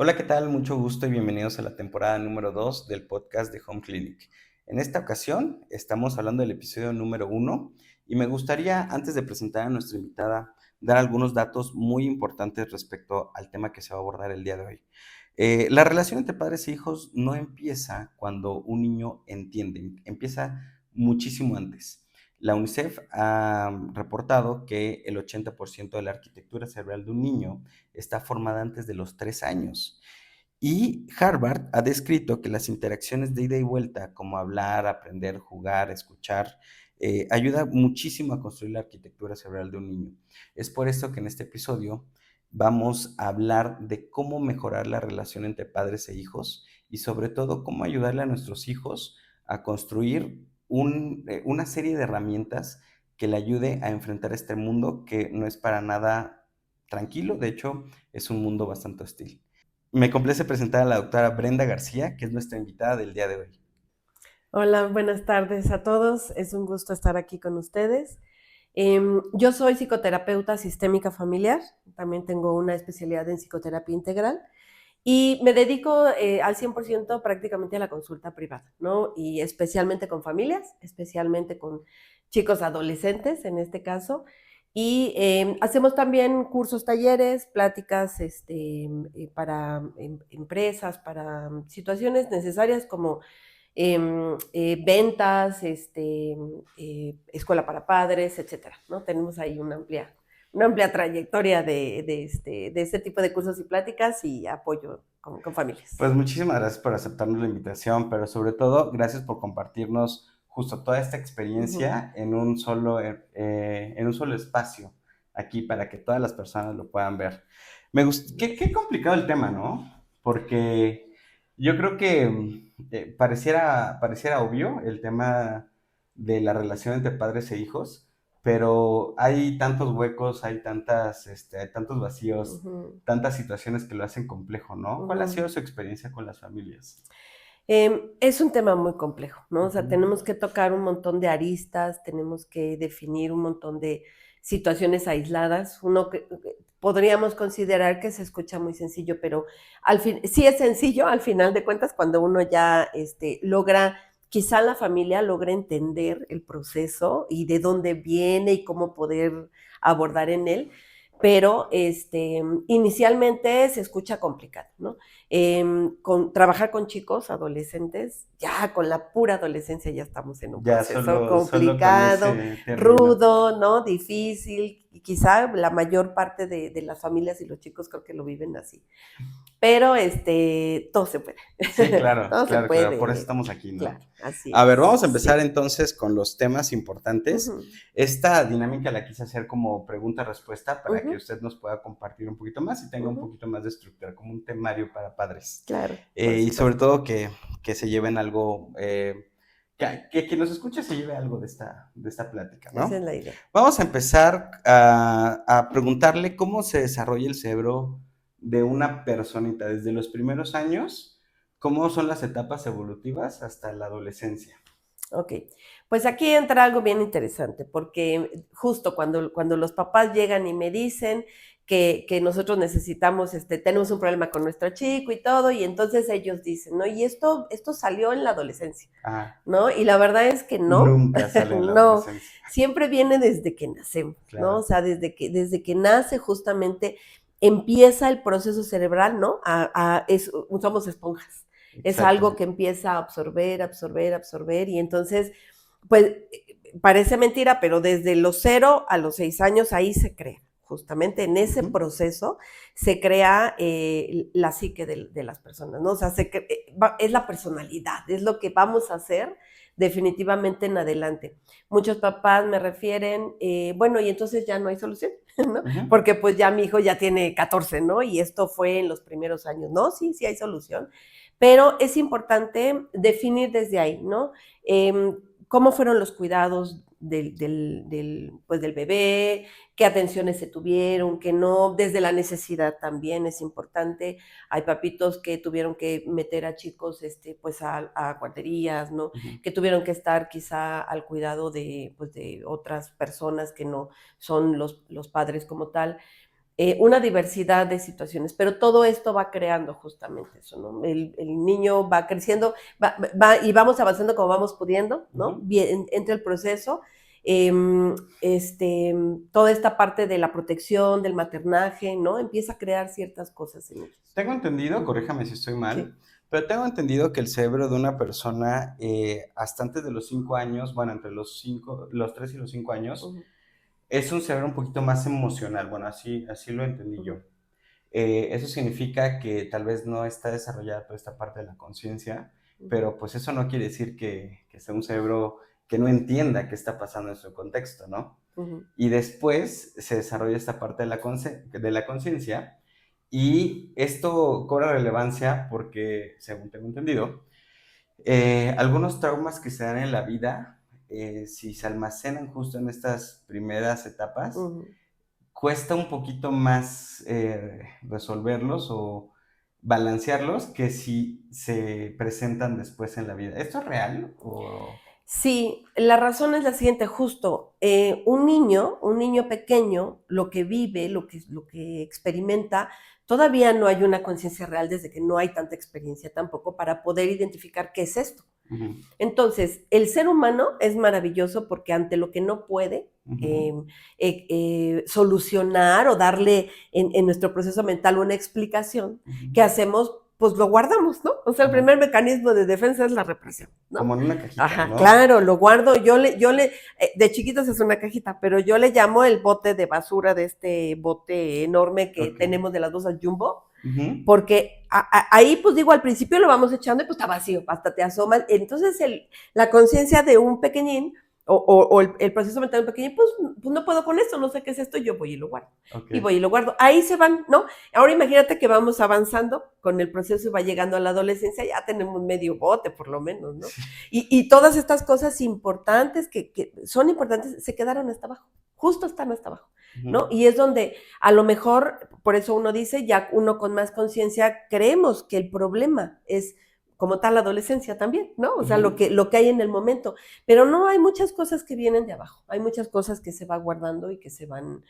Hola, ¿qué tal? Mucho gusto y bienvenidos a la temporada número 2 del podcast de Home Clinic. En esta ocasión estamos hablando del episodio número 1 y me gustaría, antes de presentar a nuestra invitada, dar algunos datos muy importantes respecto al tema que se va a abordar el día de hoy. La relación entre padres e hijos no empieza cuando un niño entiende, empieza muchísimo antes. La UNICEF ha reportado que el 80% de la arquitectura cerebral de un niño está formada antes de los 3 años. Y Harvard ha descrito que las interacciones de ida y vuelta, como hablar, aprender, jugar, escuchar, ayuda muchísimo a construir la arquitectura cerebral de un niño. Es por eso que en este episodio vamos a hablar de cómo mejorar la relación entre padres e hijos y sobre todo cómo ayudarle a nuestros hijos a construir una serie de herramientas que le ayude a enfrentar este mundo que no es para nada tranquilo, de hecho es un mundo bastante hostil. Me complace presentar a la doctora Brenda García, que es nuestra invitada del día de hoy. Hola, buenas tardes a todos. Es un gusto estar aquí con ustedes. Yo soy psicoterapeuta sistémica familiar, también tengo una especialidad en psicoterapia integral y me dedico al 100% prácticamente a la consulta privada, ¿no? Y especialmente con familias, especialmente con chicos adolescentes en este caso. Y hacemos también cursos, talleres, pláticas para empresas, para situaciones necesarias como ventas, escuela para padres, etcétera, ¿no? Tenemos ahí una amplia trayectoria de este tipo de cursos y pláticas y apoyo con familias. Pues muchísimas gracias por aceptarnos la invitación, pero sobre todo gracias por compartirnos justo toda esta Ujú. experiencia en un solo espacio aquí para que todas las personas lo puedan ver. Qué complicado el tema, ¿no? Porque yo creo que pareciera obvio el tema de la relación entre padres e hijos, pero hay tantos huecos, hay tantos vacíos, Ujú, tantas situaciones que lo hacen complejo, ¿no? ¿Cuál ha ujú. sido su experiencia con las familias? Es un tema muy complejo, ¿no? O sea, Ujú. tenemos que tocar un montón de aristas, tenemos que definir un montón de situaciones aisladas. Uno que podríamos considerar que se escucha muy sencillo, pero al fin, sí es sencillo, al final de cuentas, cuando uno ya logra, quizá la familia logra entender el proceso y de dónde viene y cómo poder abordar en él, pero inicialmente se escucha complicado, ¿no? Trabajar con chicos, adolescentes, ya con la pura adolescencia ya estamos en un Ya proceso solo con complicado, ese término. rudo, ¿no? Difícil, y quizá la mayor parte de las familias y los chicos creo que lo viven así. Pero todo se puede, Sí, claro, todo se claro, claro, por eso puede, estamos aquí, ¿no? claro, así A ver, es, vamos a empezar sí. entonces con los temas importantes. Ujú, Esta dinámica la quise hacer como pregunta-respuesta para que ujú, usted nos pueda compartir un poquito más y tenga un ujú, poquito más de estructura, como un temario para padres. claro, por Y sobre supuesto. todo que se lleven algo, que quien nos escuche se lleve algo de esta plática, Esa es ¿no? la idea. Vamos a empezar a preguntarle cómo se desarrolla el cerebro de una personita desde los primeros años, cómo son las etapas evolutivas hasta la adolescencia. Ok, pues aquí entra algo bien interesante, porque justo cuando los papás llegan y me dicen que nosotros necesitamos, tenemos un problema con nuestro chico y todo, y entonces ellos dicen, ¿no? Y esto salió en la adolescencia, Ah, ¿no? Y la verdad es que no, nunca sale en la no, adolescencia. siempre viene desde que nacemos, ¿no? O Claro. sea, desde que nace justamente empieza el proceso cerebral, ¿no? Somos esponjas. Es algo que Exactamente. empieza a absorber, absorber, absorber, y entonces, pues, parece mentira, pero desde los 0 a los 6 años ahí se crea. Justamente en ese Ujú. proceso se crea la psique de las personas, ¿no? O sea, es la personalidad, es lo que vamos a hacer definitivamente en adelante. Muchos papás me refieren, bueno, y entonces ya no hay solución, ¿no? Ujú. Porque pues ya mi hijo ya tiene 14, ¿no? Y esto fue en los primeros años. No, sí, sí hay solución, pero es importante definir desde ahí, ¿no? ¿Cómo fueron los cuidados pues del bebé? ¿Qué atenciones se tuvieron? ¿Qué no? Desde la necesidad también es importante. Hay papitos que tuvieron que meter a chicos pues a guarderías, ¿no? Ujú. Que tuvieron que estar quizá al cuidado pues de otras personas que no son los padres como tal. una diversidad de situaciones, pero todo esto va creando justamente eso, ¿no? El niño va creciendo y vamos avanzando como vamos pudiendo, ¿no? Bien, entra el proceso, eh, toda esta parte de la protección, del maternaje, ¿no? Empieza a crear ciertas cosas en ellos. Tengo entendido, corríjame si estoy mal, Sí. pero tengo entendido que el cerebro de una persona hasta antes de los 5 años, bueno, entre los 3 y los 5 años, es un cerebro un poquito más emocional, bueno, así lo entendí yo. Eso significa que tal vez no está desarrollada toda esta parte de la conciencia, pero pues eso no quiere decir que sea un cerebro que no entienda qué está pasando en su contexto, ¿no? Y después se desarrolla esta parte de la conciencia y esto cobra relevancia porque, según tengo entendido, algunos traumas que se dan en la vida, si se almacenan justo en estas primeras etapas, cuesta un poquito más resolverlos o balancearlos que si se presentan después en la vida. ¿Esto es real? O... Sí, la razón es la siguiente, justo, un niño pequeño, lo que vive, lo que experimenta, todavía no hay una conciencia real desde que no hay tanta experiencia tampoco para poder identificar qué es esto. Entonces, el ser humano es maravilloso porque ante lo que no puede solucionar o darle en nuestro proceso mental una explicación, ¿qué hacemos? Pues lo guardamos, ¿no? O sea, el primer mecanismo de defensa es la represión, ¿no? Como en una cajita, Ajá, ¿no? claro, lo guardo, de chiquitos es una cajita, pero yo le llamo el bote de basura de este bote enorme que tenemos de las bolsas Jumbo, porque ahí, pues digo, al principio lo vamos echando y pues está vacío, hasta te asomas. Entonces, la conciencia de un pequeñín o el proceso mental de un pequeñín, pues no puedo con esto, no sé qué es esto, yo voy y lo guardo. Y voy y lo guardo. Ahí se van, ¿no? Ahora imagínate que vamos avanzando con el proceso y va llegando a la adolescencia, ya tenemos medio bote por lo menos, ¿no? Y todas estas cosas importantes que son importantes se quedaron hasta abajo, justo están hasta abajo, ¿no? Y es donde a lo mejor, por eso uno dice, ya uno con más conciencia, creemos que el problema es como tal la adolescencia también, ¿no? O sea, lo que hay en el momento. Pero no, hay muchas cosas que vienen de abajo, hay muchas cosas que se van guardando y que se van,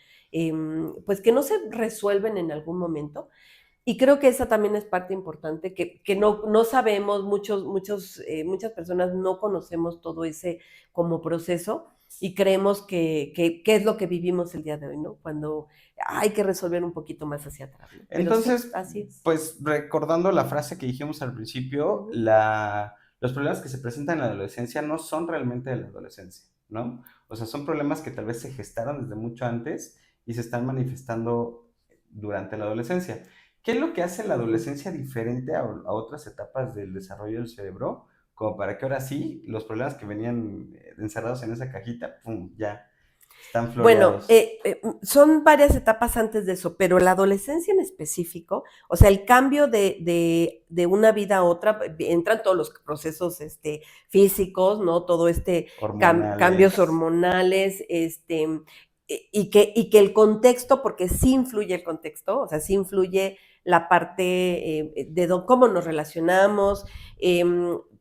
pues que no se resuelven en algún momento. Y creo que esa también es parte importante, que no sabemos, muchas personas no conocemos todo ese como proceso y creemos que es lo que vivimos el día de hoy, ¿no? Cuando hay que resolver un poquito más hacia atrás, ¿no? Pero Entonces, sí, así es. pues recordando la frase que dijimos al principio, los problemas que se presentan en la adolescencia no son realmente de la adolescencia, ¿no? O sea, son problemas que tal vez se gestaron desde mucho antes y se están manifestando durante la adolescencia. ¿Qué es lo que hace la adolescencia diferente a otras etapas del desarrollo del cerebro? Como para que ahora sí, los problemas que venían encerrados en esa cajita, ¡pum!, ya están Bueno, floreados. son varias etapas antes de eso, pero la adolescencia en específico, o sea, el cambio de una vida a otra, entran todos los procesos físicos, ¿no? Todo cambios Hormonales. hormonales, y que el contexto, porque sí influye el contexto, o sea, sí influye la parte cómo nos relacionamos,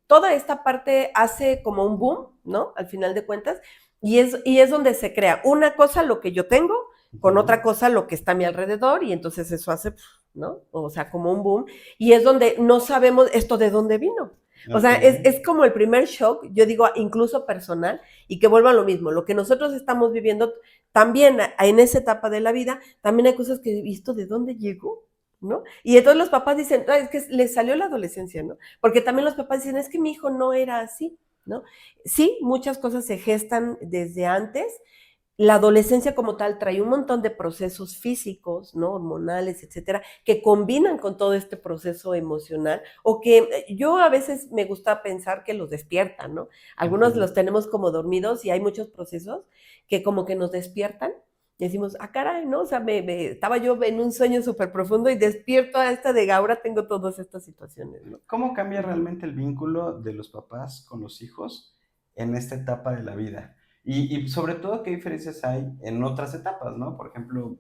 toda esta parte hace como un boom, ¿no? Al final de cuentas, y es donde se crea una cosa lo que yo tengo, con otra cosa lo que está a mi alrededor, y entonces eso hace, ¿no? O sea, como un boom, y es donde no sabemos esto de dónde vino. O sea, es como el primer shock, yo digo, incluso personal, y que vuelva a lo mismo. Lo que nosotros estamos viviendo también en esa etapa de la vida, también hay cosas que he visto de dónde llegó, ¿no? Y entonces los papás dicen, es que le salió la adolescencia, ¿no? Porque también los papás dicen, es que mi hijo no era así, ¿no? Sí, muchas cosas se gestan desde antes. La adolescencia como tal trae un montón de procesos físicos, ¿no? Hormonales, etcétera, que combinan con todo este proceso emocional o que yo a veces me gusta pensar que los despiertan, ¿no? Algunos los tenemos como dormidos y hay muchos procesos que como que nos despiertan y decimos, caray, ¿no? O sea, estaba yo en un sueño súper profundo y despierto a esta de ahora tengo todas estas situaciones, ¿no? ¿Cómo cambia realmente el vínculo de los papás con los hijos en esta etapa de la vida? Y sobre todo, ¿qué diferencias hay en otras etapas, no? Por ejemplo,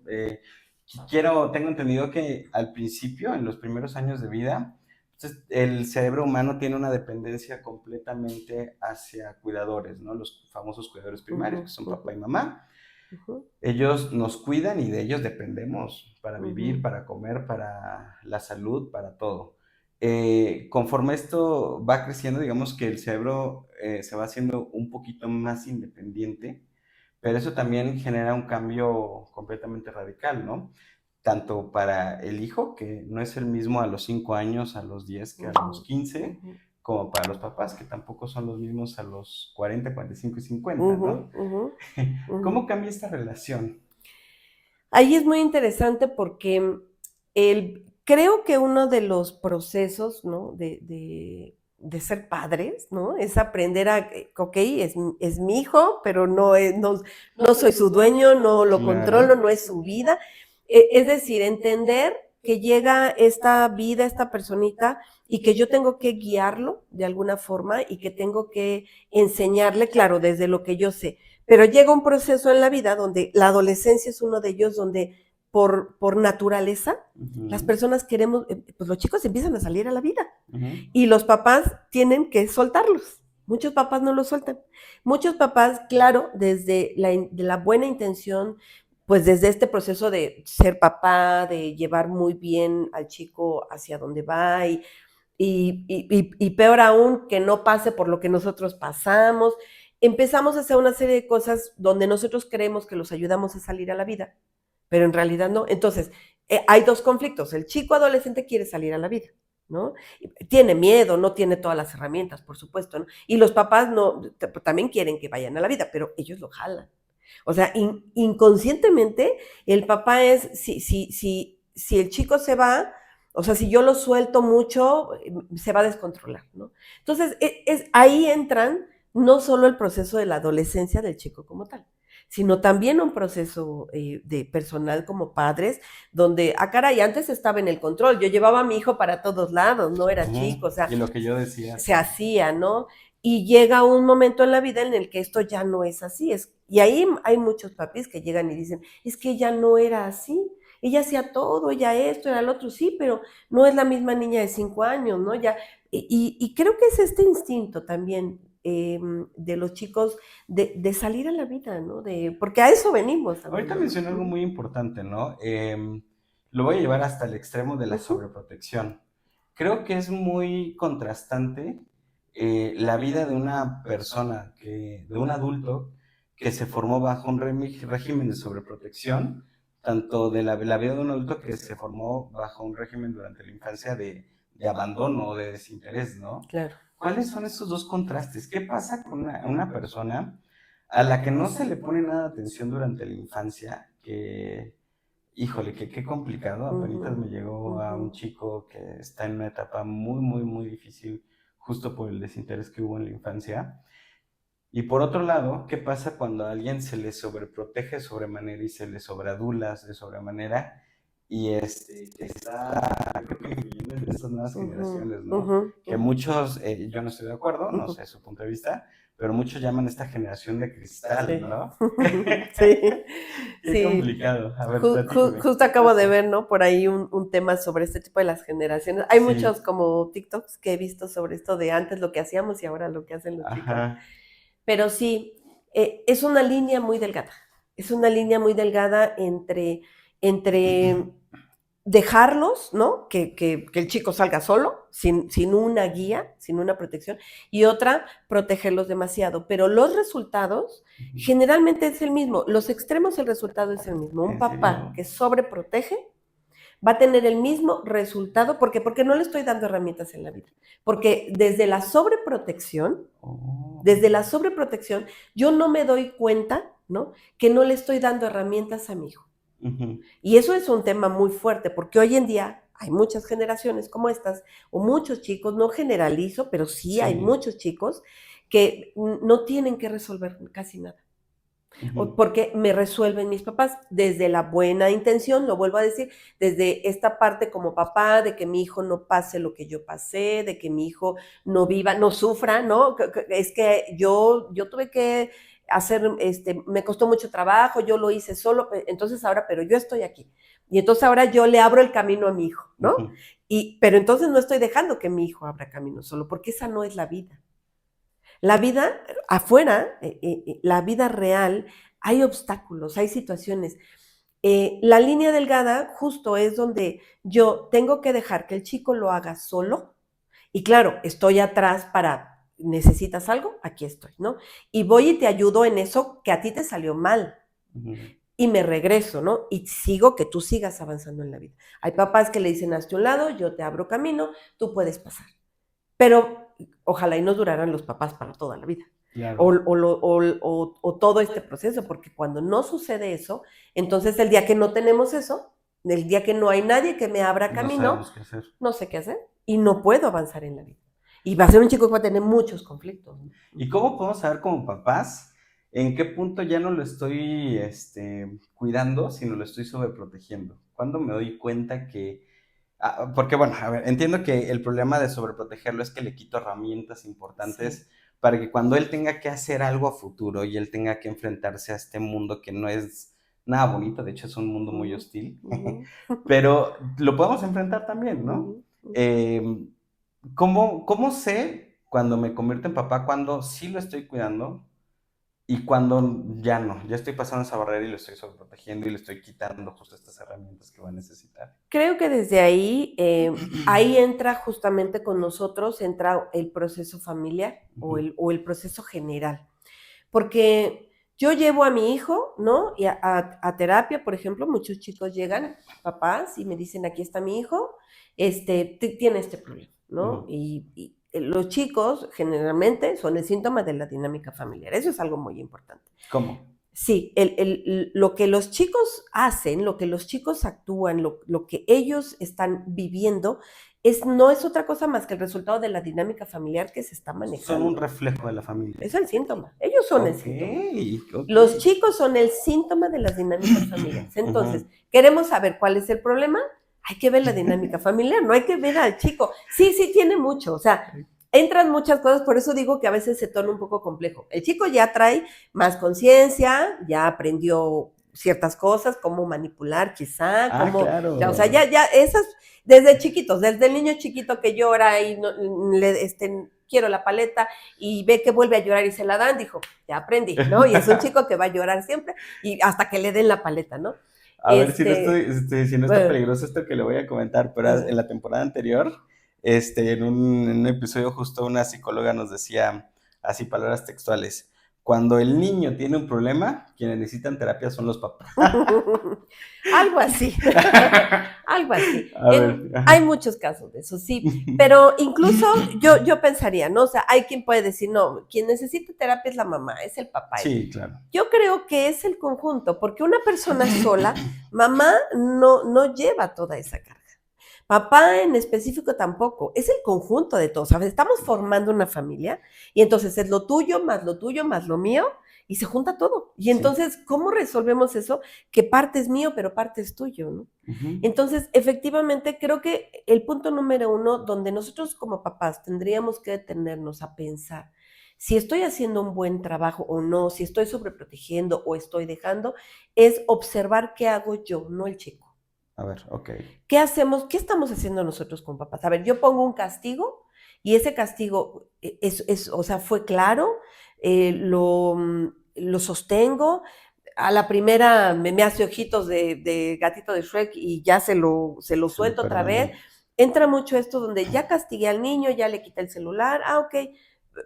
tengo entendido que al principio, en los primeros años de vida, pues, el cerebro humano tiene una dependencia completamente hacia cuidadores, ¿no? Los famosos cuidadores primarios, que son papá y mamá. Ujú, Ellos nos cuidan y de ellos dependemos para vivir, ujú, para comer, para la salud, para todo. Conforme esto va creciendo, digamos que el cerebro se va haciendo un poquito más independiente, pero eso también genera un cambio completamente radical, ¿no? Tanto para el hijo, que no es el mismo a los 5 años, a los 10 que a ujú, los 15, ujú, como para los papás, que tampoco son los mismos a los 40, 45 y 50, ujú, ¿no? ujú, ujú. ¿Cómo cambia esta relación? Ahí es muy interesante porque creo que uno de los procesos, ¿no? De ser padres, ¿no? Es aprender a, ok, es mi hijo, pero no soy su dueño, no lo controlo, Claro. no es su vida. Es decir, entender que llega esta vida, esta personita, y que yo tengo que guiarlo de alguna forma y que tengo que enseñarle, claro, desde lo que yo sé, pero llega un proceso en la vida donde la adolescencia es uno de ellos, donde por naturaleza las Ujú, personas queremos, pues los chicos empiezan a salir a la vida ujú. y los papás tienen que soltarlos. Muchos papás no los sueltan. Muchos papás, claro, desde de la buena intención, pues desde este proceso de ser papá, de llevar muy bien al chico hacia donde va y peor aún, que no pase por lo que nosotros pasamos. Empezamos a hacer una serie de cosas donde nosotros creemos que los ayudamos a salir a la vida, pero en realidad no. Entonces, hay dos conflictos. El chico adolescente quiere salir a la vida, ¿no? Tiene miedo, no tiene todas las herramientas, por supuesto, ¿no? Y los papás no, también quieren que vayan a la vida, pero ellos lo jalan. O sea, inconscientemente, el papá es, si el chico se va, o sea, si yo lo suelto mucho, se va a descontrolar, ¿no? Entonces, ahí entran no solo el proceso de la adolescencia del chico como tal, sino también un proceso de personal como padres, donde, caray, antes estaba en el control, yo llevaba a mi hijo para todos lados, no era chico, o Ujú. sea, Y lo que yo decía, se sí. hacía, ¿no? Y llega un momento en la vida en el que esto ya no es así. Y ahí hay muchos papis que llegan y dicen, es que ella no era así, ella hacía todo, ella esto, era lo otro, sí, pero no es la misma niña de 5 años, ¿no? Ya, y creo que es este instinto también de los chicos de salir a la vida, ¿no? Porque a eso venimos Ahorita también, ¿no? mencioné algo muy importante, ¿no? Lo voy a llevar hasta el extremo de la Uh -huh, sobreprotección. Creo que es muy contrastante la vida de una persona, de un adulto que se formó bajo un régimen de sobreprotección, tanto de la vida de un adulto que se formó bajo un régimen durante la infancia de abandono o de desinterés, ¿no? claro. ¿Cuáles son esos dos contrastes? ¿Qué pasa con una persona a la que no se le pone nada de atención durante la infancia? Que, híjole, que qué complicado. Uh Apenitas -huh, me llegó uh a un -huh. chico que está en una etapa muy, muy, muy difícil, justo por el desinterés que hubo en la infancia. Y por otro lado, ¿qué pasa cuando a alguien se le sobreprotege de sobremanera y se le sobreadula de sobremanera? Y que está, creo que influyendo en estas nuevas Uh -huh, generaciones, uh ¿no? -huh, Que muchos, yo no estoy de acuerdo, uh no -huh. sé su punto de vista, pero muchos llaman esta generación de cristal, Sí, ¿no? sí, Qué sí. complicado. A ver, platícame, Justo ¿qué acabo de pasa? ver, ¿no? Por ahí un tema sobre este tipo de las generaciones. Hay muchos Sí, como TikToks que he visto sobre esto de antes lo que hacíamos y ahora lo que hacen los chicos. ajá. Pero sí, es una línea muy delgada. Es una línea muy delgada entre dejarlos, ¿no? Que el chico salga solo, sin una guía, sin una protección, y otra, protegerlos demasiado. Pero los resultados generalmente es el mismo. Los extremos, el resultado es el mismo. Un ¿En papá serio? que sobreprotege va a tener el mismo resultado. ¿Por qué? Porque no le estoy dando herramientas en la vida. Porque Oh. desde la sobreprotección, yo no me doy cuenta, ¿no? Que no le estoy dando herramientas a mi hijo. Ujú. Y eso es un tema muy fuerte, porque hoy en día hay muchas generaciones como estas, o muchos chicos, no generalizo, pero sí hay Sí. muchos chicos que no tienen que resolver casi nada. Ujú. Porque me resuelven mis papás desde la buena intención, lo vuelvo a decir, desde esta parte como papá, de que mi hijo no pase lo que yo pasé, de que mi hijo no viva, no sufra, ¿no? Es que yo tuve que hacer, me costó mucho trabajo, yo lo hice solo, entonces ahora, pero yo estoy aquí. Y entonces ahora yo le abro el camino a mi hijo, ¿no? Ujú. Pero entonces no estoy dejando que mi hijo abra camino solo, porque esa no es la vida. La vida afuera, la vida real, hay obstáculos, hay situaciones. La línea delgada justo es donde yo tengo que dejar que el chico lo haga solo y claro, estoy atrás para, necesitas algo, aquí estoy, ¿no? Y voy y te ayudo en eso que a ti te salió mal y me regreso, ¿no? Y sigo que tú sigas avanzando en la vida. Hay papás que le dicen, hazte un lado, yo te abro camino, tú puedes pasar. Pero ojalá y no duraran los papás para toda la vida. Claro. O todo este proceso, porque cuando no sucede eso, entonces el día que no tenemos eso, el día que no hay nadie que me abra No camino, sabemos qué hacer. no sé qué hacer y no puedo avanzar en la vida. Y va a ser un chico que va a tener muchos conflictos. ¿Y cómo podemos saber como papás en qué punto ya no lo estoy cuidando, sino lo estoy sobreprotegiendo? ¿Cuándo me doy cuenta que... porque bueno, a ver, entiendo que el problema de sobreprotegerlo es que le quito herramientas importantes Sí. para que cuando él tenga que hacer algo a futuro y él tenga que enfrentarse a este mundo que no es nada bonito, de hecho es un mundo muy hostil, pero lo podemos enfrentar también, ¿no? Eh, ¿Cómo sé cuando me convierto en papá, cuando sí lo estoy cuidando y cuando ya no? Ya estoy pasando esa barrera y lo estoy sobreprotegiendo y le estoy quitando justo estas herramientas que va a necesitar. Creo que desde ahí, ahí entra justamente con nosotros, entra el proceso familiar o el proceso general. Porque yo llevo a mi hijo, ¿no? Y a terapia, por ejemplo, muchos chicos llegan, papás, y me dicen, aquí está mi hijo, tiene este problema, ¿no? Y los chicos generalmente son el síntoma de la dinámica familiar. Eso es algo muy importante. ¿Cómo? Sí, lo que los chicos hacen, lo que los chicos actúan, lo que ellos están viviendo, no es otra cosa más que el resultado de la dinámica familiar que se está manejando. Son un reflejo de la familia. Es el síntoma. Ellos son el síntoma. Okay. Los chicos son el síntoma de las dinámicas familiares. Entonces, ¿queremos saber cuál es el problema? Hay que ver la dinámica familiar, no hay que ver al chico. Sí, sí tiene mucho, o sea, entran muchas cosas, por eso digo que a veces se torna un poco complejo. El chico ya trae más conciencia, ya aprendió ciertas cosas, cómo manipular quizá, cómo, Claro. ya, o sea, ya esas, desde chiquitos, desde el niño chiquito que llora y no, quiero la paleta y ve que vuelve a llorar y se la dan, dijo, ya aprendí, ¿no? Y es un chico que va a llorar siempre y hasta que le den la paleta, ¿no? A ver si no está peligroso esto que le voy a comentar, pero en la temporada anterior, en un episodio justo una psicóloga nos decía así palabras textuales: cuando el niño tiene un problema, quienes necesitan terapia son los papás. Algo así, algo así. Hay muchos casos de eso, sí, pero incluso yo pensaría, ¿no? O sea, hay quien puede decir, no, quien necesita terapia es la mamá, es el papá. Sí, claro. Yo creo que es el conjunto, porque una persona sola, mamá no lleva toda esa carga. Papá en específico tampoco, es el conjunto de todos, ¿sabes? Estamos formando una familia y entonces es lo tuyo, más lo mío y se junta todo. Y entonces, ¿cómo resolvemos eso? Que parte es mío, pero parte es tuyo, ¿no? Entonces, efectivamente, creo que el punto número uno donde nosotros como papás tendríamos que detenernos a pensar si estoy haciendo un buen trabajo o no, si estoy sobreprotegiendo o estoy dejando, es observar qué hago yo, no el chico. A ver, ok. ¿Qué hacemos? ¿Qué estamos haciendo nosotros como papás? A ver, yo pongo un castigo y ese castigo o sea, fue claro, lo sostengo. A la primera me hace ojitos de gatito de Shrek y ya se lo suelto otra vez. Entra mucho esto donde ya castigué al niño, ya le quité el celular, ok,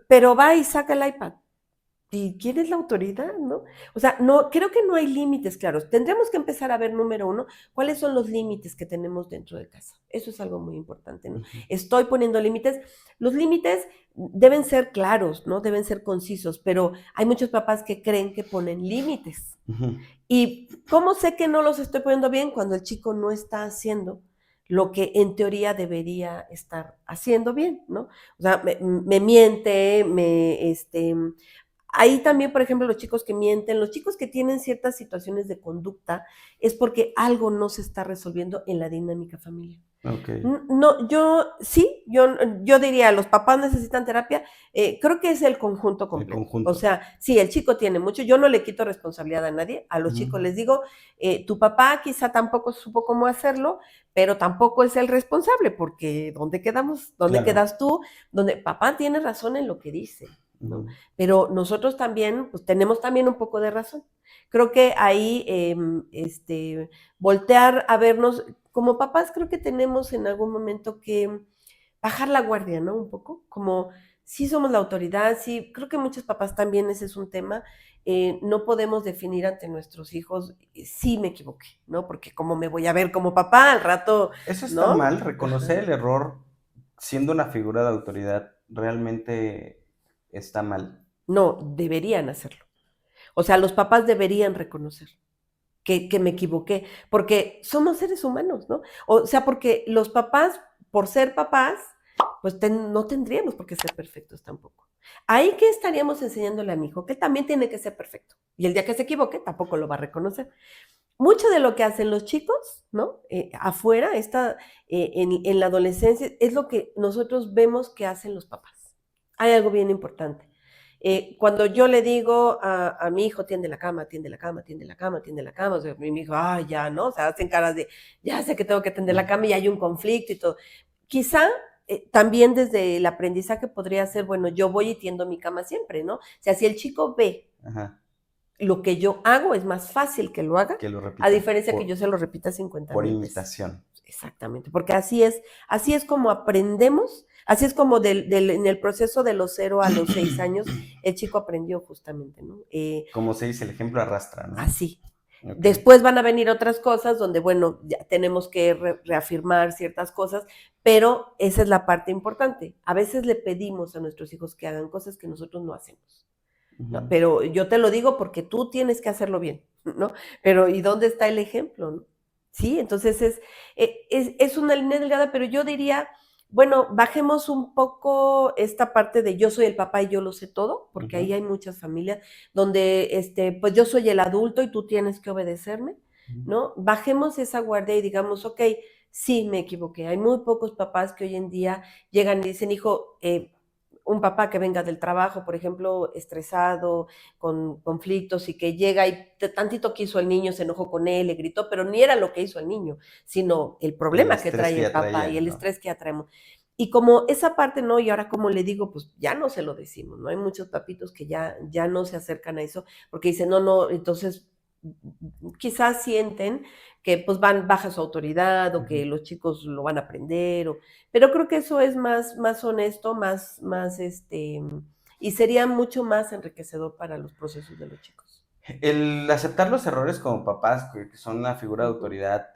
pero va y saca el iPad. ¿Y quién es la autoridad, no? O sea, no, creo que no hay límites claros. Tendremos que empezar a ver, número uno, cuáles son los límites que tenemos dentro de casa. Eso es algo muy importante, ¿no? Estoy poniendo límites. Los límites deben ser claros, ¿no? Deben ser concisos, pero hay muchos papás que creen que ponen límites. ¿Y cómo sé que no los estoy poniendo bien? Cuando el chico no está haciendo lo que en teoría debería estar haciendo bien, ¿no? O sea, me miente, ahí también, por ejemplo, los chicos que mienten, los chicos que tienen ciertas situaciones de conducta, es porque algo no se está resolviendo en la dinámica familiar. Okay. No, yo diría, los papás necesitan terapia, creo que es el conjunto completo. El conjunto. O sea, sí, el chico tiene mucho, yo no le quito responsabilidad a nadie, a los chicos les digo, tu papá quizá tampoco supo cómo hacerlo, pero tampoco es el responsable, porque ¿dónde quedamos? ¿Dónde quedas tú? Donde papá tiene razón en lo que dice. ¿no? Ujú. Pero nosotros también, pues tenemos también un poco de razón. Creo que ahí, voltear a vernos, como papás creo que tenemos en algún momento que bajar la guardia, ¿no? Un poco, como sí somos la autoridad, sí, creo que muchos papás también ese es un tema, no podemos definir ante nuestros hijos, sí me equivoqué, ¿no? Porque cómo me voy a ver como papá al rato, Eso está ¿no? mal, reconocer Ajá. el error siendo una figura de autoridad realmente está mal. No, deberían hacerlo. O sea, los papás deberían reconocer que me equivoqué, porque somos seres humanos, ¿no? O sea, porque los papás, por ser papás, pues no tendríamos por qué ser perfectos tampoco. Ahí que estaríamos enseñándole a mi hijo que también tiene que ser perfecto. Y el día que se equivoque, tampoco lo va a reconocer. Mucho de lo que hacen los chicos, ¿no? Afuera, en la adolescencia, es lo que nosotros vemos que hacen los papás. Hay algo bien importante. Cuando yo le digo a mi hijo, tiende la cama, tiende la cama, tiende la cama, tiende la cama, o sea, mi hijo, ya, ¿no? O sea, hacen caras de, ya sé que tengo que tender la cama y hay un conflicto y todo. Quizá también desde el aprendizaje podría ser, bueno, yo voy y tiendo mi cama siempre, ¿no? O sea, si el chico ve Ajá, lo que yo hago, es más fácil que lo haga, que lo a repita diferencia que yo se lo repita 50 por mil veces. imitación. Exactamente, porque así es como aprendemos, así es como en el proceso de los 0 a los 6 años, el chico aprendió justamente, ¿no? Como se dice, el ejemplo arrastra, ¿no? Así. Ok. Después van a venir otras cosas donde, bueno, ya tenemos que reafirmar ciertas cosas, pero esa es la parte importante. A veces le pedimos a nuestros hijos que hagan cosas que nosotros no hacemos. ¿No? Ujú. Pero yo te lo digo porque tú tienes que hacerlo bien, ¿no? Pero ¿y dónde está el ejemplo? ¿No? Sí, entonces es una línea delgada, pero yo diría, bueno, bajemos un poco esta parte de yo soy el papá y yo lo sé todo, porque ahí Ujú. hay muchas familias donde, pues yo soy el adulto y tú tienes que obedecerme, Ujú. ¿no? Bajemos esa guardia y digamos, ok, sí, me equivoqué. Hay muy pocos papás que hoy en día llegan y dicen, hijo, un papá que venga del trabajo, por ejemplo, estresado, con conflictos y que llega y tantito que hizo el niño, se enojó con él, le gritó, pero ni era lo que hizo el niño, sino el El problema que estrés trae que el ya papá y traía, el ¿no? estrés que ya traemos. Y como esa parte no, y ahora como le digo, pues ya no se lo decimos, ¿no? Hay muchos papitos que ya no se acercan a eso porque dicen, no, no, entonces quizás sienten que pues baja su autoridad o que Ujú. los chicos lo van a aprender, pero creo que eso es más honesto, y sería mucho más enriquecedor para los procesos de los chicos. El aceptar los errores como papás, que son una figura de Ujú, autoridad,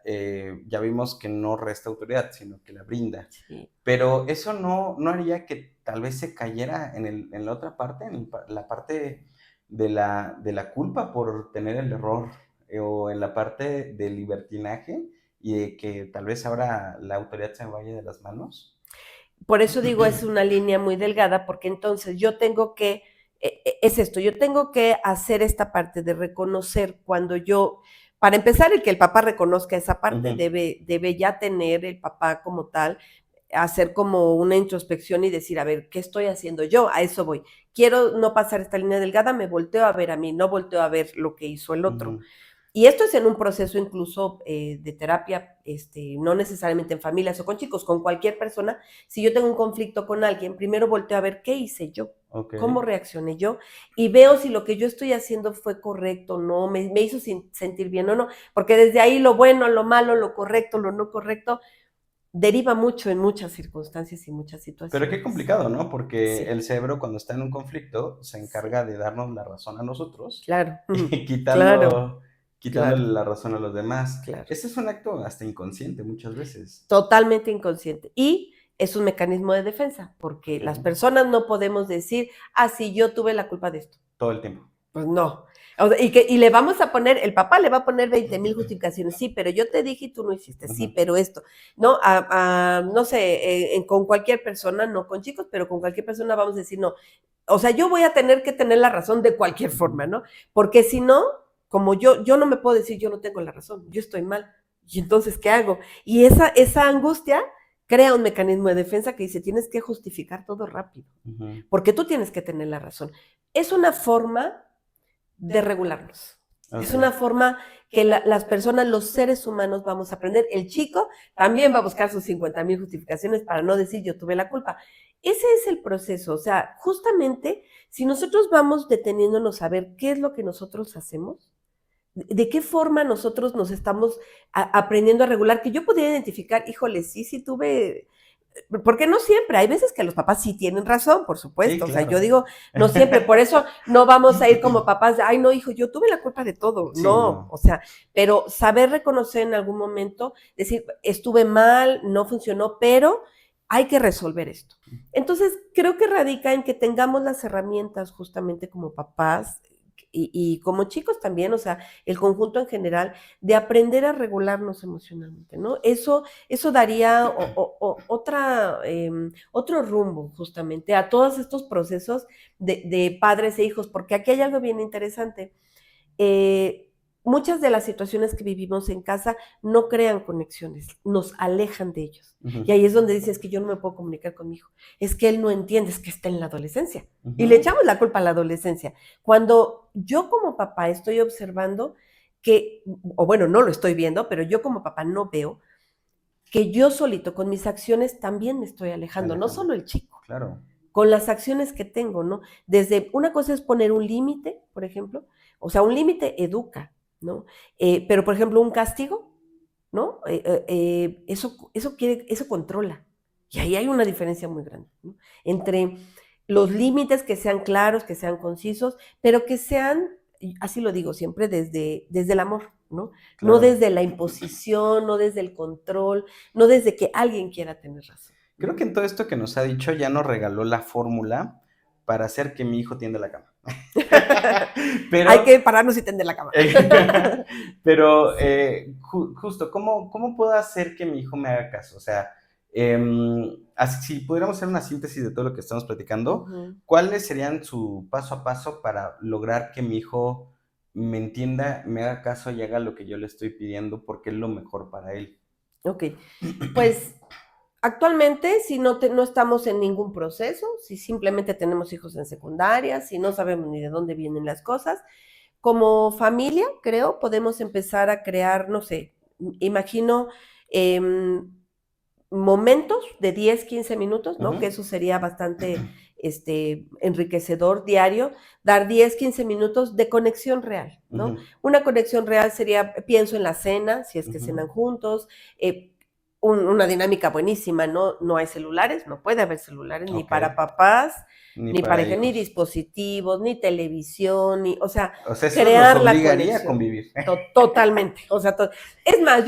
ya vimos que no resta autoridad, sino que la brinda. sí. Pero eso no haría que tal vez se cayera en la otra parte, la parte de la culpa por tener el error, o en la parte del libertinaje, y de que tal vez ahora la autoridad se me vaya de las manos. Por eso digo, es una línea muy delgada, porque entonces yo tengo que, es esto, yo tengo que hacer esta parte de reconocer cuando yo, para empezar, el que el papá reconozca esa parte, Ujú. debe ya tener el papá como tal, hacer como una introspección y decir, a ver, ¿qué estoy haciendo yo? A eso voy. Quiero no pasar esta línea delgada, me volteo a ver a mí, no volteo a ver lo que hizo el otro. Ujú. Y esto es en un proceso incluso de terapia, no necesariamente en familias o con chicos, con cualquier persona. Si yo tengo un conflicto con alguien, primero volteo a ver qué hice yo, Ok. cómo reaccioné yo, y veo si lo que yo estoy haciendo fue correcto o no, me hizo sentir bien o no, porque desde ahí lo bueno, lo malo, lo correcto, lo no correcto, deriva mucho en muchas circunstancias y muchas Pero qué situaciones. complicado, ¿no? Porque Sí, el cerebro cuando está en un conflicto se sí, encarga de darnos la razón a nosotros claro, y claro, quitándole claro, la razón a los demás. claro. Ese es un acto hasta inconsciente muchas veces. Totalmente inconsciente. Y es un mecanismo de defensa, porque las Okey, personas no podemos decir, sí, yo tuve la culpa de esto. todo el tiempo. Pues no. O sea, y le vamos a poner, el papá le va a poner 20,000 justificaciones. Sí, pero yo te dije y tú no hiciste. Sí, Ujú, pero esto. No, no sé, con cualquier persona, no con chicos, pero con cualquier persona vamos a decir no. O sea, yo voy a tener que tener la razón de cualquier ujú. forma, ¿no? Porque si no, como yo no me puedo decir yo no tengo la razón, yo estoy mal. Y entonces, ¿qué hago? Y esa angustia crea un mecanismo de defensa que dice, tienes que justificar todo rápido, Ujú. porque tú tienes que tener la razón. Es una forma de regularnos. Es Okey. una forma que las personas, los seres humanos, vamos a aprender. El chico también va a buscar sus 50,000 justificaciones para no decir yo tuve la culpa. ese es el proceso, o sea, justamente si nosotros vamos deteniéndonos a ver qué es lo que nosotros hacemos, de qué forma nosotros nos estamos aprendiendo a regular, que yo podría identificar, híjole, sí tuve, porque no siempre, hay veces que los papás sí tienen razón, por Sí, supuesto, o sea, yo claro. digo, no siempre, por eso no vamos a ir como papás de, ay, no, hijo, yo tuve la culpa de todo, Sí, no, no. o sea, pero saber reconocer en algún momento, decir, estuve mal, no funcionó, pero hay que resolver esto. Entonces, creo que radica en que tengamos las herramientas justamente como papás y como chicos también, o sea, el conjunto en general, de aprender a regularnos emocionalmente, ¿no? Eso daría otro rumbo justamente a todos estos procesos de padres e hijos, porque aquí hay algo bien interesante. Eh, Muchas de las situaciones que vivimos en casa no crean conexiones, nos alejan de ellos. Y Ujú, ahí es donde dices que yo no me puedo comunicar con mi hijo. Es que él no entiende, es que está en la adolescencia. Y le ujú. echamos la culpa a la adolescencia. Cuando yo como papá estoy observando que, o bueno, no lo estoy viendo, pero yo como papá no veo que yo solito con mis acciones también me estoy alejando, no Alejandro, solo el chico, claro. con las acciones que tengo, ¿no? Desde una cosa es poner un límite, por ejemplo, o sea, un límite educa, ¿no? Pero, por ejemplo, un castigo, ¿no? Eso controla. Y ahí hay una diferencia muy grande, ¿no? Entre los límites que sean claros, que sean concisos, pero que sean, así lo digo siempre, desde el amor, ¿no? No Claro. desde la imposición, no desde el control, no desde que alguien quiera tener razón, Creo ¿no? que en todo esto que nos ha dicho ya nos regaló la fórmula para hacer que mi hijo tienda la cama. Hay Pero, que pararnos y tender la cama. pero justo, ¿cómo puedo hacer que mi hijo me haga caso? O sea, si pudiéramos hacer una síntesis de todo lo que estamos platicando, Ujú. ¿cuáles serían su paso a paso para lograr que mi hijo me entienda, me haga caso y haga lo que yo le estoy pidiendo porque es lo mejor para él? Ok, pues actualmente, si no estamos en ningún proceso, si simplemente tenemos hijos en secundaria, si no sabemos ni de dónde vienen las cosas, como familia, creo, podemos empezar a crear, no sé, imagino em, momentos de 10, 15 minutos, ¿no? Que Ujú, eso sería bastante enriquecedor diario, dar 10, 15 minutos de conexión real, ¿no? ujú, Una conexión real sería, pienso en la cena, si es que ujú. cenan juntos, una dinámica buenísima, ¿no? No hay celulares, no puede haber celulares ni Ok, para papás, ni ni para para ni hijos. dispositivos, ni televisión, ni, o sea, O sea, eso los crear la obligaría a conexión. convivir. Totalmente, o sea, es más,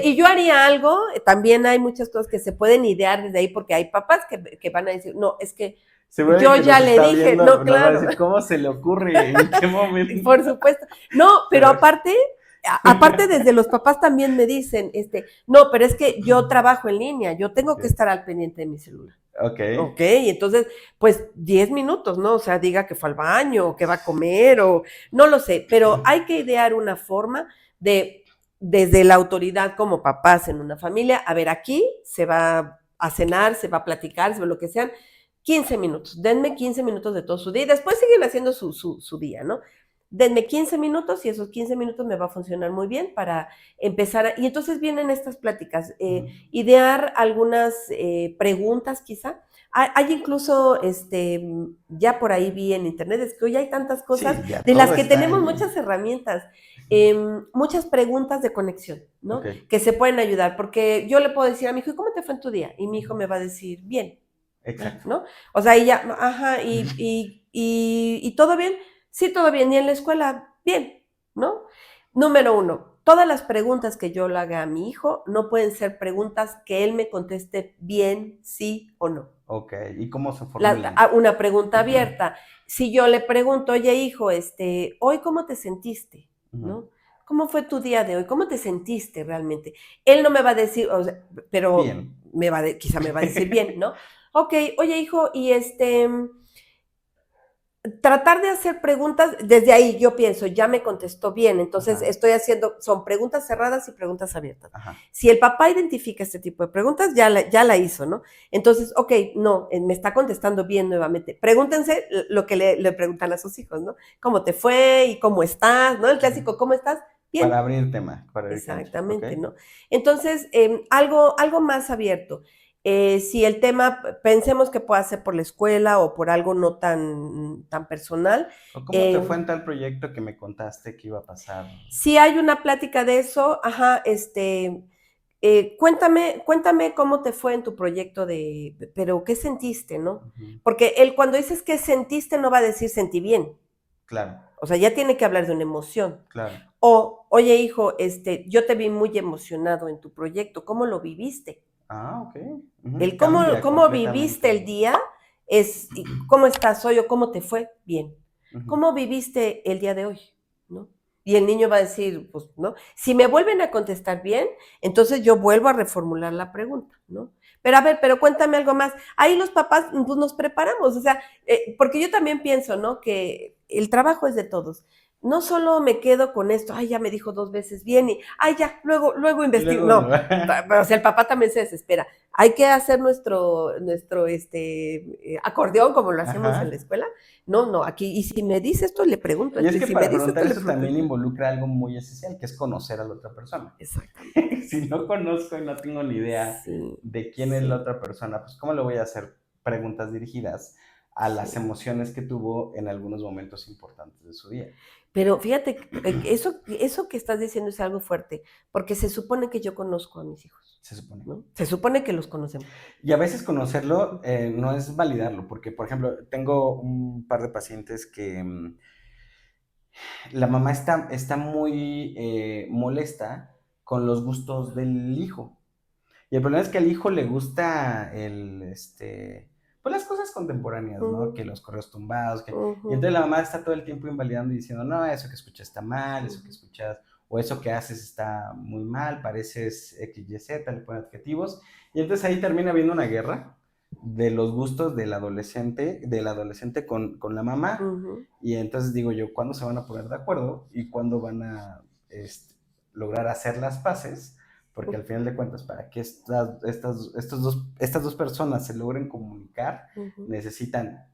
y yo haría algo, también hay muchas cosas que se pueden idear desde ahí, porque hay papás que van a decir, no, es que Seguro alguien yo que nos ya le está dije, viendo no, nos va a claro, decir, ¿cómo se le ocurre? ¿En qué momento? por supuesto. No, pero Pero, aparte desde los papás también me dicen, no, pero es que yo trabajo en línea, yo tengo que ok, estar al pendiente de mi celular. ok, Ok, entonces, pues 10 minutos, ¿no? O sea, diga que fue al baño, o que va a comer, o no lo sé, pero hay que idear una forma de, desde la autoridad como papás en una familia, a ver, aquí se va a cenar, se va a platicar, se va lo que sean, 15 minutos, denme 15 minutos de todo su día, y después siguen haciendo su día, ¿no? Denme 15 minutos y esos 15 minutos me va a funcionar muy bien para empezar, y entonces vienen estas pláticas, ujú, idear algunas preguntas quizá, hay incluso, ya por ahí vi en internet, es que hoy hay tantas cosas sí, ya de las todo que está tenemos ahí. muchas herramientas, muchas preguntas de conexión, ¿no? Ok, Que se pueden ayudar, porque yo le puedo decir a mi hijo, ¿y cómo te fue en tu día? Y mi hijo me va a decir, bien, exacto. ¿no? O sea, ella, ajá, y todo bien, sí, todo bien, y en la escuela, bien, ¿no? Número uno, todas las preguntas que yo le haga a mi hijo no pueden ser preguntas que él me conteste bien, sí o no. Ok, ¿y cómo se formulan? Una pregunta abierta. Si yo le pregunto, oye hijo, hoy cómo te sentiste, Ujú, ¿no? ¿Cómo fue tu día de hoy? ¿Cómo te sentiste realmente? Él no me va a decir, o sea, pero bien. quizá me va a decir bien, ¿no? Ok, oye hijo, y tratar de hacer preguntas, desde ahí yo pienso, ya me contestó bien, entonces Ajá, estoy haciendo, son preguntas cerradas y preguntas abiertas. ajá. Si el papá identifica este tipo de preguntas, ya la hizo, ¿no? Entonces, ok, no, me está contestando bien nuevamente. Pregúntense lo que le preguntan a sus hijos, ¿no? ¿Cómo te fue? ¿Y cómo estás? ¿No? El Ujú. clásico, ¿cómo estás? Para Bien, abrir tema, para abrir cancha. Ok. exactamente, ¿no? Entonces, algo más abierto. Si el tema pensemos que pueda ser por la escuela o por algo no tan personal, ¿O cómo te fue en tal proyecto que me contaste que iba a pasar? si hay una plática de eso, ajá, cuéntame cómo te fue en tu proyecto pero ¿qué sentiste, no? Ujú, Porque él cuando dices qué sentiste no va a decir sentí bien, claro, o sea, ya tiene que hablar de una emoción. claro. O, oye hijo, yo te vi muy emocionado en tu proyecto, ¿cómo lo viviste? Ah, ok. Ujú, El cambia cómo viviste el completamente. día es, ¿cómo estás hoy o cómo te fue? Bien. Ujú, ¿Cómo viviste el día de hoy? ¿No? Y el niño va a decir, pues, ¿no? Si me vuelven a contestar bien, entonces yo vuelvo a reformular la pregunta, ¿no? Pero a ver, pero cuéntame algo más. Ahí los papás, pues nos preparamos, o sea, porque yo también pienso, ¿no? Que el trabajo es de todos. No solo me quedo con esto, ay, ya me dijo 2 veces bien y, ay, ya, luego y investigo. luego, No, o sea, el papá también se desespera. Hay que hacer nuestro acordeón como lo hacemos en la ajá. escuela. No, aquí, y si me dice esto, le pregunto Y es esto, y que si me para dice preguntar esto, le eso pregunto también esto. involucra algo muy esencial, que es conocer a la otra persona. Exactamente. Si no conozco y no tengo ni idea Sí, de quién es la sí, otra persona, pues ¿cómo le voy a hacer preguntas dirigidas a las sí. emociones que tuvo en algunos momentos importantes de su día? Pero fíjate, eso que estás diciendo es algo fuerte, porque se supone que yo conozco a mis hijos, Se supone. ¿no? Se supone que los conocemos. Y a veces conocerlo no es validarlo, porque, por ejemplo, tengo un par de pacientes que la mamá está muy molesta con los gustos del hijo. Y el problema es que al hijo le gusta pues las cosas contemporáneas, Ujú, ¿no? Que los correos tumbados, ujú, y entonces la mamá está todo el tiempo invalidando y diciendo, no, eso que escuchas está mal, eso que ujú, escuchas, o eso que haces está muy mal, pareces X, Y, Z, le ponen adjetivos, y entonces ahí termina habiendo una guerra de los gustos del adolescente con la mamá, ujú, y entonces digo yo, ¿cuándo se van a poner de acuerdo y cuándo van a este, lograr hacer las paces? Porque al final de cuentas, para que estas dos personas se logren comunicar, ujú, necesitan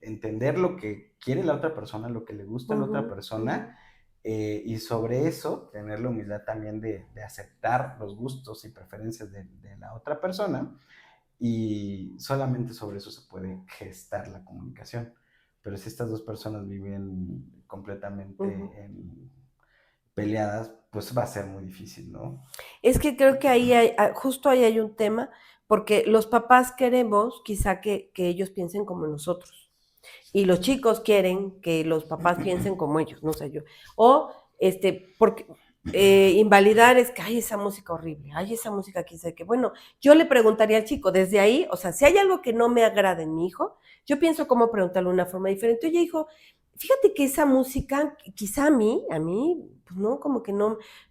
entender lo que quiere la otra persona, lo que le gusta a la ujú, otra ujú, persona, y sobre eso tener la humildad también de aceptar los gustos y preferencias de la otra persona, y solamente sobre eso se puede gestar la comunicación. Pero si estas dos personas viven ujú. completamente peleadas, pues va a ser muy difícil, ¿no? Es que creo que justo ahí hay un tema, porque los papás queremos quizá que ellos piensen como nosotros. Y los chicos quieren que los papás piensen como ellos, no sé yo. O, porque invalidar es que hay esa música horrible, hay esa música que sé que, bueno, yo le preguntaría al chico desde ahí, o sea, si hay algo que no me agrada en mi hijo, yo pienso cómo preguntarle de una forma diferente. Oye, hijo, fíjate que esa música, quizá pues no, como que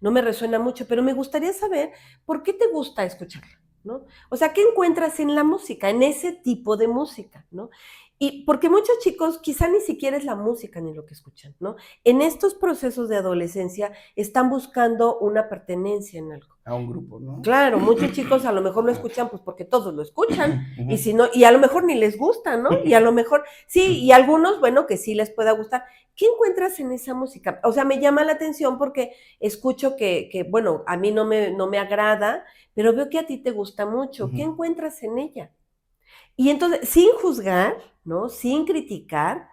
no me resuena mucho, pero me gustaría saber por qué te gusta escucharla, ¿no? O sea, ¿qué encuentras en la música, en ese tipo de música, ¿no? Y porque muchos chicos quizá ni siquiera es la música ni lo que escuchan, ¿no? En estos procesos de adolescencia están buscando una pertenencia en algo. A un grupo, ¿no? Claro, muchos chicos a lo mejor lo escuchan pues porque todos lo escuchan y si Ujú. no, y a lo mejor ni les gusta, ¿no? Y a lo mejor sí, y algunos, bueno, que sí les pueda gustar. ¿Qué encuentras en esa música? O sea, me llama la atención porque escucho bueno, a mí no me agrada, pero veo que a ti te gusta mucho. ¿Qué Ujú. encuentras en ella? Y entonces, sin juzgar, ¿no? Sin criticar,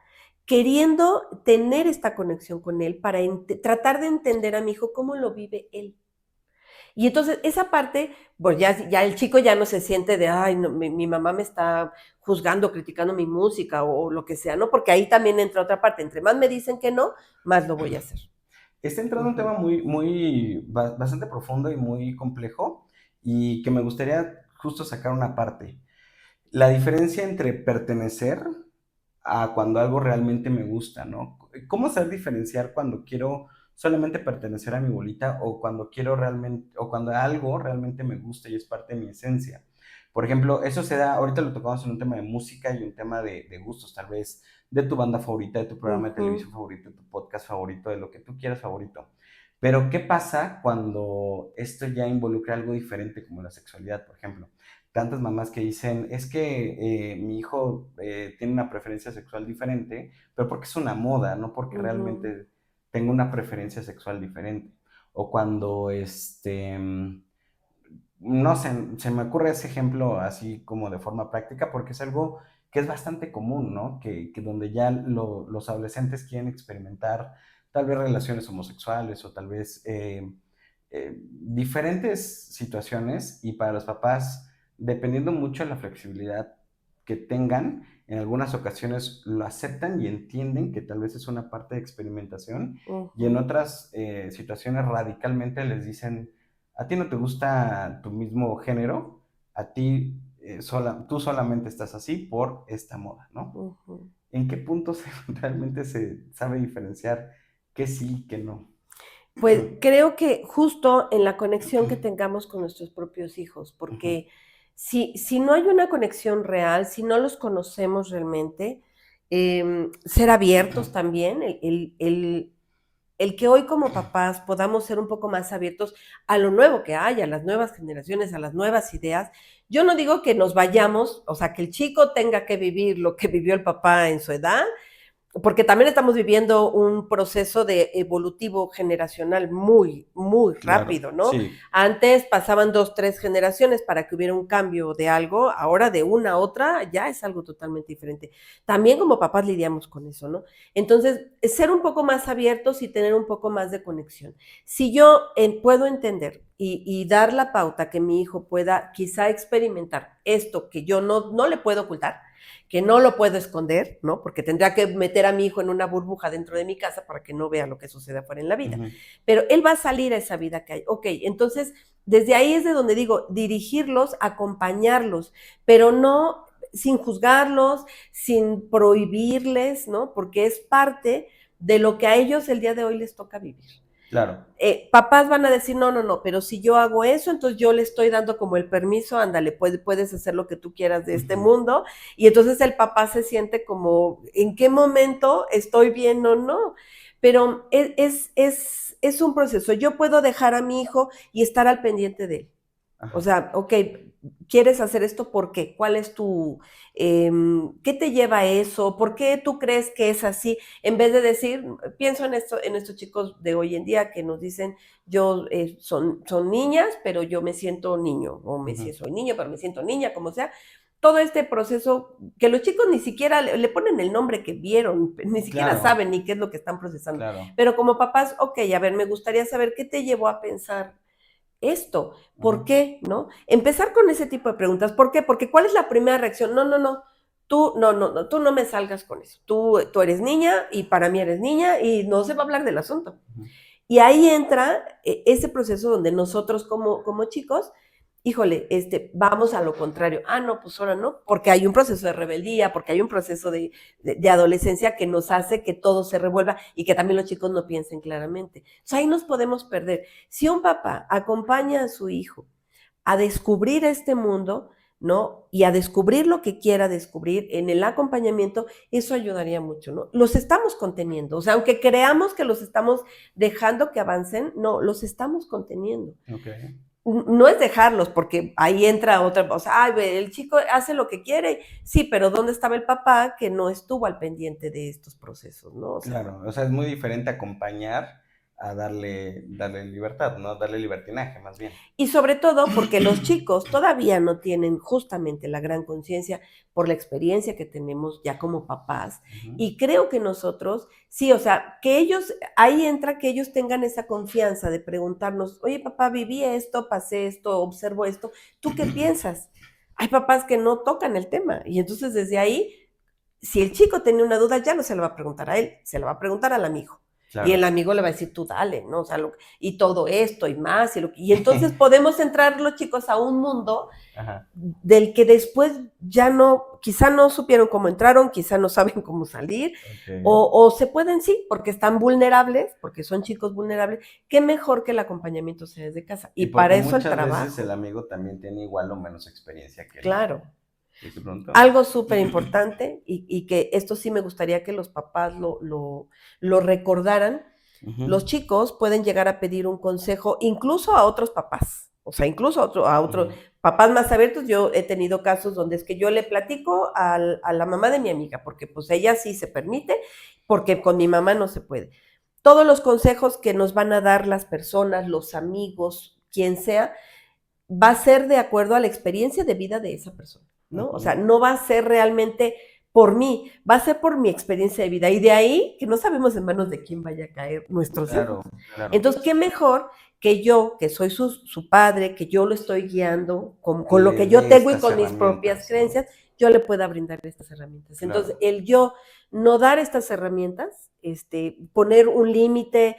queriendo tener esta conexión con él para tratar de entender a mi hijo cómo lo vive él. Y entonces esa parte, pues ya el chico ya no se siente de, ay, no, mi mamá me está juzgando, criticando mi música o lo que sea, ¿no? Porque ahí también entra otra parte. Entre más me dicen que no, más lo voy a hacer. Está entrando un tema Ujú, bastante profundo y muy complejo, y que me gustaría justo sacar una parte. La diferencia entre pertenecer a cuando algo realmente me gusta, ¿no? ¿Cómo saber diferenciar cuando quiero solamente pertenecer a mi bolita o cuando quiero realmente, o cuando algo realmente me gusta y es parte de mi esencia? Por ejemplo, eso se da, ahorita lo tocamos en un tema de música y un tema de gustos, tal vez de tu banda favorita, de tu programa de ujú, televisión favorito, de tu podcast favorito, de lo que tú quieras favorito. Pero, ¿qué pasa cuando esto ya involucra algo diferente como la sexualidad, por ejemplo? Tantas mamás que dicen, es que mi hijo tiene una preferencia sexual diferente, pero porque es una moda, no porque ujú, realmente tenga una preferencia sexual diferente. O cuando no sé, se me ocurre ese ejemplo así como de forma práctica porque es algo que es bastante común, ¿no? Que donde ya los adolescentes quieren experimentar tal vez relaciones homosexuales o tal vez diferentes situaciones y para los papás, dependiendo mucho de la flexibilidad que tengan, en algunas ocasiones lo aceptan y entienden que tal vez es una parte de experimentación y en Ujú, otras situaciones radicalmente les dicen, a ti no te gusta tu mismo género, a ti tú solamente estás así por esta moda, ¿no? ujú. ¿En qué punto realmente se sabe diferenciar qué sí, qué no? Pues creo que justo en la conexión que tengamos con nuestros propios hijos, Ujú, porque si no hay una conexión real, si no los conocemos realmente, ser abiertos también, el que hoy como papás podamos ser un poco más abiertos a lo nuevo que hay, a las nuevas generaciones, a las nuevas ideas. Yo no digo que nos vayamos, o sea, que el chico tenga que vivir lo que vivió el papá en su edad, porque también estamos viviendo un proceso de evolutivo generacional muy, muy claro, rápido, ¿no? sí, Antes pasaban 2, 3 generaciones para que hubiera un cambio de algo, ahora de una a otra ya es algo totalmente diferente. También como papás lidiamos con eso, ¿no? Entonces, ser un poco más abiertos y tener un poco más de conexión. Si yo puedo entender y dar la pauta que mi hijo pueda quizá experimentar esto que yo no le puedo ocultar, que no lo puedo esconder, ¿no? Porque tendría que meter a mi hijo en una burbuja dentro de mi casa para que no vea lo que sucede afuera en la vida. ujú, Pero él va a salir a esa vida que hay. Ok, entonces, desde ahí es de donde digo, dirigirlos, acompañarlos, pero no sin juzgarlos, sin prohibirles, ¿no? Porque es parte de lo que a ellos el día de hoy les toca vivir. claro, Papás van a decir, no, no, no, pero si yo hago eso, entonces yo le estoy dando como el permiso, ándale, puedes hacer lo que tú quieras de este ujú, mundo, y entonces el papá se siente como, ¿en qué momento estoy bien o no? Pero es un proceso. Yo puedo dejar a mi hijo y estar al pendiente de él. O ajá, sea, ok, ¿quieres hacer esto? ¿Por qué? ¿Cuál es qué te lleva a eso? ¿Por qué tú crees que es así? En vez de decir, pienso en estos chicos de hoy en día que nos dicen, son niñas, pero yo me siento niño, o ujú, soy niño, pero me siento niña, como sea. Todo este proceso que los chicos ni siquiera le ponen el nombre que vieron, ni siquiera claro, saben ni qué es lo que están procesando. claro, Pero como papás, ok, a ver, me gustaría saber qué te llevó a pensar esto, ¿por ajá, qué? ¿No? Empezar con ese tipo de preguntas, ¿por qué? Porque ¿cuál es la primera reacción? No, no, no, tú no me salgas con eso. Tú eres niña y para mí eres niña y no se va a hablar del asunto. ujú, Y ahí entra ese proceso donde nosotros como chicos, híjole, vamos a lo contrario. Ah, no, pues ahora no, porque hay un proceso de rebeldía, porque hay un proceso de adolescencia que nos hace que todo se revuelva y que también los chicos no piensen claramente. Entonces ahí nos podemos perder. Si un papá acompaña a su hijo a descubrir este mundo, ¿no? Y a descubrir lo que quiera descubrir en el acompañamiento, eso ayudaría mucho, ¿no? Los estamos conteniendo, o sea, aunque creamos que los estamos dejando que avancen, no, los estamos conteniendo. ok. No es dejarlos, porque ahí entra otra, o sea, ay, el chico hace lo que quiere, sí, pero ¿dónde estaba el papá que no estuvo al pendiente de estos procesos, ¿no? O sea, Claro, o sea, es muy diferente acompañar a darle libertad, ¿no? Darle libertinaje, más bien. y sobre todo porque los chicos todavía no tienen justamente la gran conciencia por la experiencia que tenemos ya como papás. Ujú, Y creo que nosotros, sí, o sea, que ellos, ahí entra que ellos tengan esa confianza de preguntarnos, oye papá, viví esto, pasé esto, observo esto, ¿tú qué piensas? Hay papás que no tocan el tema y entonces desde ahí, si el chico tenía una duda, ya no se lo va a preguntar a él, se lo va a preguntar al amigo. Y el claro. amigo le va a decir, tú dale, ¿no? O sea, y todo esto y más. Y entonces podemos entrar los chicos a un mundo Ajá, del que después ya no, quizá no supieron cómo entraron, quizá no saben cómo salir, ok. o se pueden sí, porque están vulnerables, porque son chicos vulnerables. Qué mejor que el acompañamiento sea desde casa. Y Y para porque eso el muchas veces el trabajo, amigo también tiene igual o menos experiencia que el hijo. claro. ¿Sí te pregunto? Algo súper importante y que esto sí me gustaría que los papás lo recordaran. Ujú, Los chicos pueden llegar a pedir un consejo incluso a otros papás, o sea, incluso a otros ujú, papás más abiertos. Yo he tenido casos donde es que yo le platico a la mamá de mi amiga, porque pues ella sí se permite, porque con mi mamá no se puede. Todos los consejos que nos van a dar las personas, los amigos, quien sea, va a ser de acuerdo a la experiencia de vida de esa persona, ¿no? O sea, no va a ser realmente por mí, va a ser por mi experiencia de vida. Y de ahí que no sabemos en manos de quién vaya a caer nuestros hijos. Claro. Entonces, qué mejor que yo, que soy su padre, que yo lo estoy guiando con lo que yo tengo y con mis propias creencias, yo le pueda brindar estas herramientas. Claro. Entonces, el yo no dar estas herramientas, poner un límite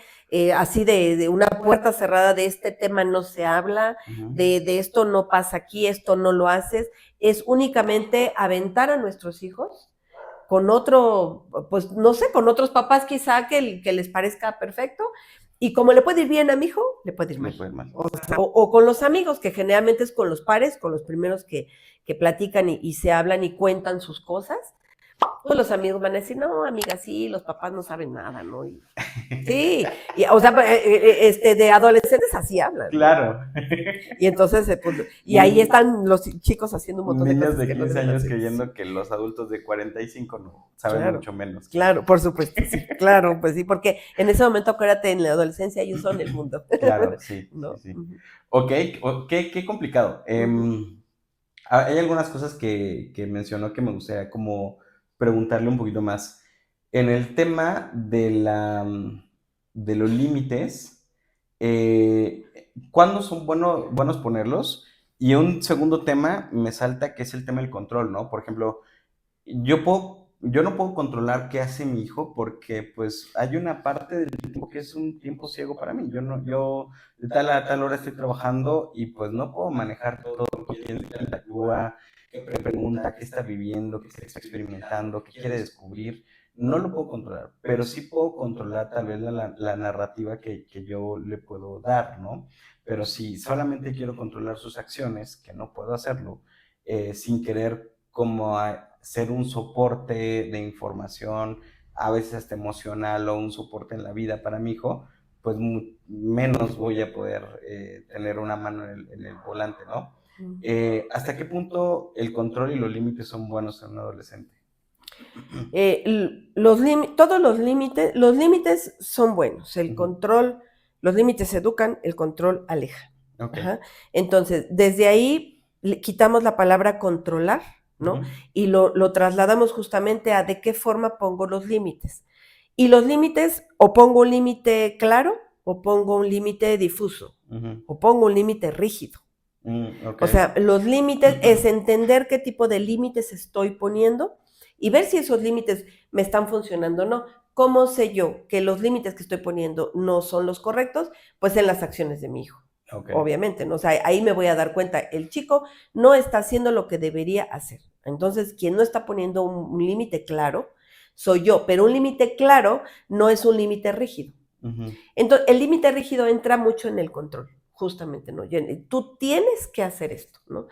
así de una puerta cerrada, de este tema no se habla, de esto no pasa aquí, esto no lo haces, es únicamente aventar a nuestros hijos con otro, pues no sé, con otros papás quizá que les parezca perfecto, y como le puede ir bien a mi hijo, le puede ir mal. O con los amigos, que generalmente es con los pares, con los primeros que platican y se hablan y cuentan sus cosas. Pues los amigos van a decir, no, amiga, sí, los papás no saben nada, ¿no? Sí, o sea, de adolescentes así hablan. Claro. ¿No? Y entonces, pues, y ahí están los chicos haciendo un montón de cosas. Niños de 15 años creyendo que los adultos de 45 no saben mucho menos. Claro, por supuesto, sí, claro, pues sí, porque en ese momento, acuérdate, en la adolescencia ellos son el mundo. Claro, sí, ¿no? Sí. Ok, qué complicado. Hay algunas cosas que mencionó que me gustaría como preguntarle un poquito más. En el tema de los límites, ¿cuándo son buenos ponerlos? Y un segundo tema me salta, que es el tema del control, ¿no? Por ejemplo, yo no puedo controlar qué hace mi hijo, porque pues hay una parte del tiempo que es un tiempo ciego para mí. Yo de tal a tal hora estoy trabajando y pues no puedo manejar todo, quién actúa, qué pregunta, qué está viviendo, qué está experimentando, qué quiere descubrir. No lo puedo controlar, pero sí puedo controlar tal vez la narrativa que yo le puedo dar, ¿no? Pero si solamente quiero controlar sus acciones, que no puedo hacerlo, sin querer como ser un soporte de información, a veces hasta emocional, o un soporte en la vida para mi hijo, pues menos voy a poder tener una mano en el volante, ¿no? ¿Hasta qué punto el control y los límites son buenos en un adolescente? Todos los límites son buenos. El control, los límites educan, el control aleja. Okay. Ajá. Entonces, desde ahí quitamos la palabra controlar, ¿no? Y lo trasladamos justamente a de qué forma pongo los límites. Y los límites, o pongo un límite claro, o pongo un límite difuso, o pongo un límite rígido. Okay. O sea, los límites es entender qué tipo de límites estoy poniendo y ver si esos límites me están funcionando o no. ¿Cómo sé yo que los límites que estoy poniendo no son los correctos? Pues en las acciones de mi hijo. Okay. Obviamente, ¿no? O sea, ahí me voy a dar cuenta, el chico no está haciendo lo que debería hacer. Entonces, quien no está poniendo un límite claro soy yo, pero un límite claro no es un límite rígido. Entonces, el límite rígido entra mucho en el control, justamente, ¿no? Tú tienes que hacer esto, ¿no?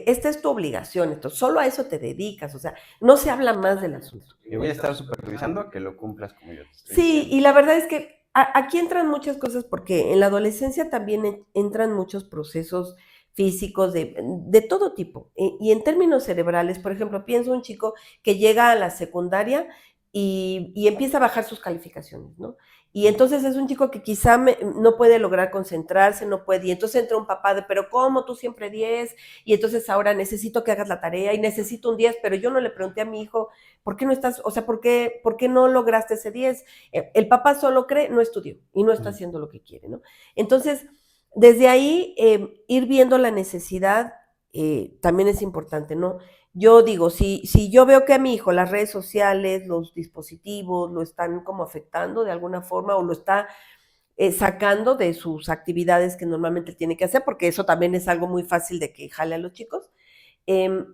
Esta es tu obligación, solo a eso te dedicas, o sea, no se habla más del asunto. Yo voy a estar supervisando que lo cumplas como yo te estoy diciendo. Sí, y la verdad es que aquí entran muchas cosas, porque en la adolescencia también entran muchos procesos físicos de todo tipo. Y en términos cerebrales, por ejemplo, pienso un chico que llega a la secundaria y empieza a bajar sus calificaciones, ¿no? Y entonces es un chico que quizá no puede lograr concentrarse, no puede, y entonces entra un papá de, pero ¿cómo? Tú siempre 10, y entonces ahora necesito que hagas la tarea, y necesito un 10, pero yo no le pregunté a mi hijo, ¿por qué no estás, o sea, ¿por qué no lograste ese 10? El papá solo cree, no estudió, y no está haciendo lo que quiere, ¿no? Entonces, desde ahí, ir viendo la necesidad también es importante, ¿no? Yo digo, si yo veo que a mi hijo las redes sociales, los dispositivos lo están como afectando de alguna forma, o lo está sacando de sus actividades que normalmente tiene que hacer, porque eso también es algo muy fácil de que jale a los chicos,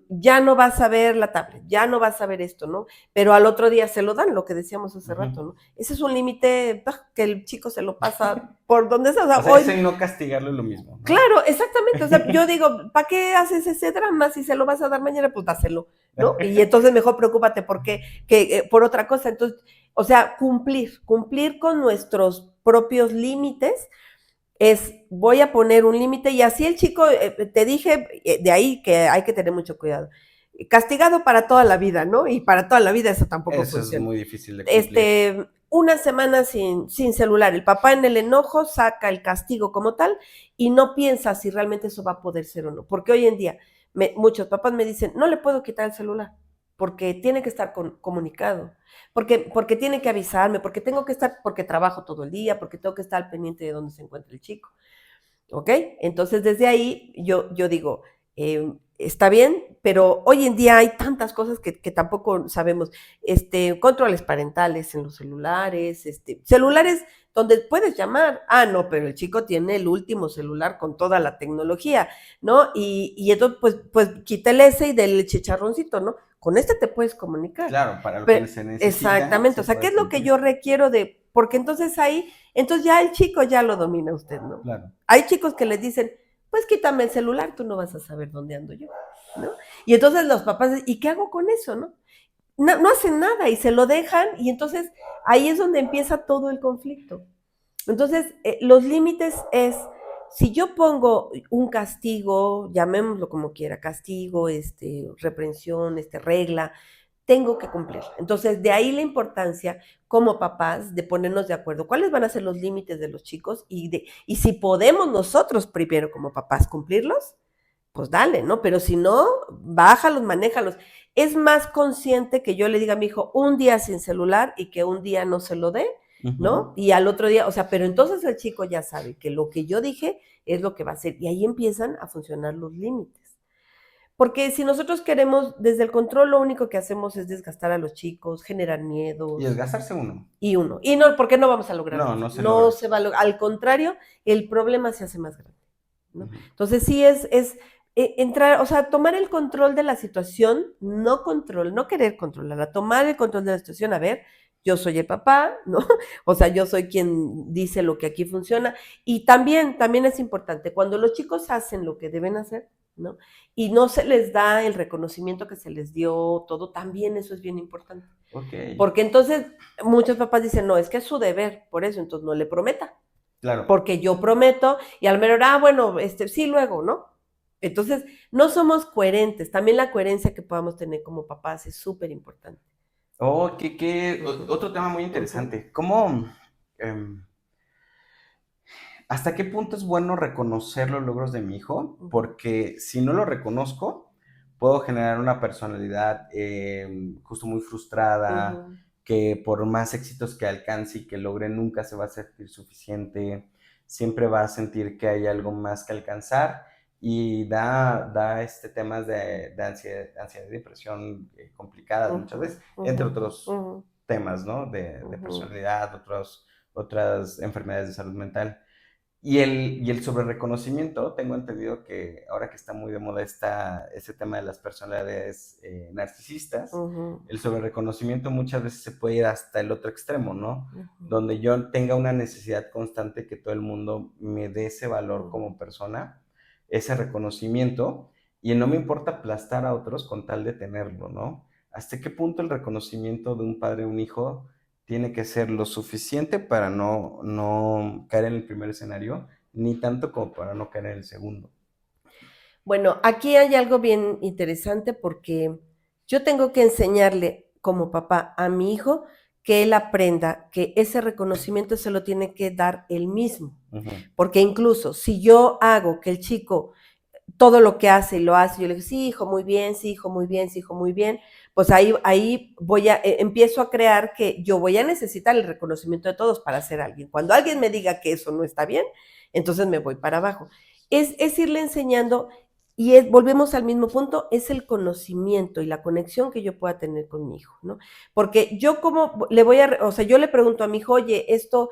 ya no vas a ver la tablet, ya no vas a ver esto, ¿no? Pero al otro día se lo dan, lo que decíamos hace rato, ¿no? Ese es un límite que el chico se lo pasa por donde sea. O sea, hoy, ese no castigarlo es lo mismo, ¿no? Claro, exactamente. O sea, yo digo, ¿para qué haces ese drama? Si se lo vas a dar mañana, pues dáselo, ¿no? Y entonces mejor preocúpate por otra cosa. Entonces, o sea, cumplir con nuestros propios límites. Voy a poner un límite, y así el chico, te dije, de ahí que hay que tener mucho cuidado. Castigado para toda la vida, ¿no? Y para toda la vida eso tampoco funciona. Eso es muy difícil de cumplir. una semana sin celular. El papá en el enojo saca el castigo como tal y no piensa si realmente eso va a poder ser o no. Porque hoy en día muchos papás me dicen, no le puedo quitar el celular porque tiene que estar comunicado, porque tiene que avisarme, porque tengo que estar, porque trabajo todo el día, porque tengo que estar al pendiente de dónde se encuentra el chico. ¿Ok? Entonces, desde ahí yo digo, está bien, pero hoy en día hay tantas cosas que tampoco sabemos. Controles parentales en los celulares, celulares donde puedes llamar. Ah, no, pero el chico tiene el último celular con toda la tecnología, ¿no? Y entonces, pues quítale ese y del chicharroncito, ¿no? Con este te puedes comunicar. Claro, para lo Pero, que se necesita, exactamente, se o sea, ¿qué puede es lo que cumplir. yo requiero de? Porque entonces ahí, entonces ya el chico ya lo domina usted, ¿no? Claro. Hay chicos que les dicen, pues quítame el celular, tú no vas a saber dónde ando yo, ¿no? Y entonces los papás, ¿y qué hago con eso, no? No hacen nada y se lo dejan y entonces ahí es donde empieza todo el conflicto. Entonces, los límites es, si yo pongo un castigo, llamémoslo como quiera, castigo, reprensión, regla, tengo que cumplir. Entonces, de ahí la importancia como papás de ponernos de acuerdo cuáles van a ser los límites de los chicos y si podemos nosotros primero como papás cumplirlos, pues dale, ¿no? Pero si no, bájalos, manéjalos. Es más consciente que yo le diga a mi hijo un día sin celular y que un día no se lo dé, ¿no? Y al otro día, o sea, pero entonces el chico ya sabe que lo que yo dije es lo que va a hacer y ahí empiezan a funcionar los límites. Porque si nosotros queremos, desde el control, lo único que hacemos es desgastar a los chicos, generar Y miedos. desgastarse uno. Y no, porque no vamos a lograr No, nada. no se No logra. se va a lograr. Al contrario, el problema se hace más grande, ¿no? Ujú. Entonces sí es entrar, o sea, tomar el control de la situación, no querer controlarla, tomar el control de la situación, a ver, yo soy el papá, ¿no? O sea, yo soy quien dice lo que aquí funciona. Y también es importante, cuando los chicos hacen lo que deben hacer, ¿no? Y no se les da el reconocimiento que se les dio, todo, también eso es bien importante. Ok, Porque entonces muchos papás dicen, no, es que es su deber, por eso, entonces no le prometa. claro. Porque yo prometo y al menos, bueno, sí, luego, ¿no? Entonces, no somos coherentes. También la coherencia que podamos tener como papás es súper importante. Oh, Ujú, otro tema muy ujú, interesante. ¿Cómo, em, hasta qué punto es bueno reconocer los logros de mi hijo? ujú, Porque si no lo reconozco, puedo generar una personalidad justo muy frustrada, ujú, que por más éxitos que alcance y que logre, nunca se va a sentir suficiente, siempre va a sentir que hay algo más que alcanzar y da temas de ansiedad y depresión complicadas muchas ujú, veces, ujú, entre otros ujú, temas, ¿no? De ujú. personalidad, otras enfermedades de salud mental. Y el sobre reconocimiento, tengo entendido que ahora que está muy de moda ese tema de las personalidades narcisistas, Ujú, el sobre reconocimiento muchas veces se puede ir hasta el otro extremo, ¿no? ujú, Donde yo tenga una necesidad constante que todo el mundo me dé ese valor ujú. como persona, ese reconocimiento, y no me importa aplastar a otros con tal de tenerlo, ¿no? ¿Hasta qué punto el reconocimiento de un padre a un hijo tiene que ser lo suficiente para no caer en el primer escenario, ni tanto como para no caer en el segundo? Bueno, aquí hay algo bien interesante porque yo tengo que enseñarle como papá a mi hijo que él aprenda que ese reconocimiento se lo tiene que dar él mismo. Ujú. Porque incluso si yo hago que el chico todo lo que hace y lo hace, yo le digo, sí, hijo, muy bien, sí, hijo, muy bien, sí, hijo, muy bien, pues ahí empiezo a crear que yo voy a necesitar el reconocimiento de todos para ser alguien. Cuando alguien me diga que eso no está bien, entonces me voy para abajo. Es irle enseñando y volvemos al mismo punto, es el conocimiento y la conexión que yo pueda tener con mi hijo, ¿no? Porque yo como le voy o sea, yo le pregunto a mi hijo, oye, esto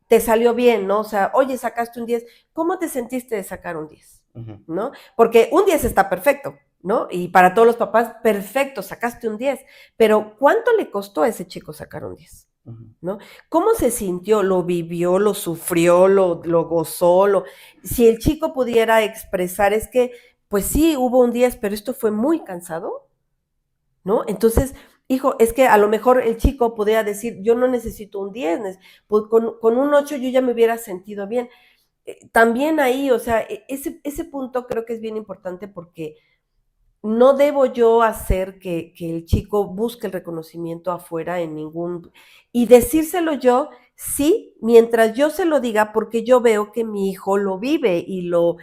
te salió bien, ¿no? O sea, oye, sacaste un 10, ¿cómo te sentiste de sacar un 10? Ujú. ¿No? Porque un 10 está perfecto, ¿no? Y para todos los papás, perfecto, sacaste un 10, pero ¿cuánto le costó a ese chico sacar un 10? Ujú. ¿No? ¿Cómo se sintió? ¿Lo vivió? ¿Lo sufrió? ¿Lo gozó? Si el chico pudiera expresar, es que, pues sí, hubo un 10, pero esto fue muy cansado, ¿no? Entonces, hijo, es que a lo mejor el chico podría decir, yo no necesito un 10, pues con un 8 yo ya me hubiera sentido bien. También ahí, o sea, ese punto creo que es bien importante porque no debo yo hacer que el chico busque el reconocimiento afuera en ningún... Y decírselo yo, sí, mientras yo se lo diga, porque yo veo que mi hijo lo vive y lo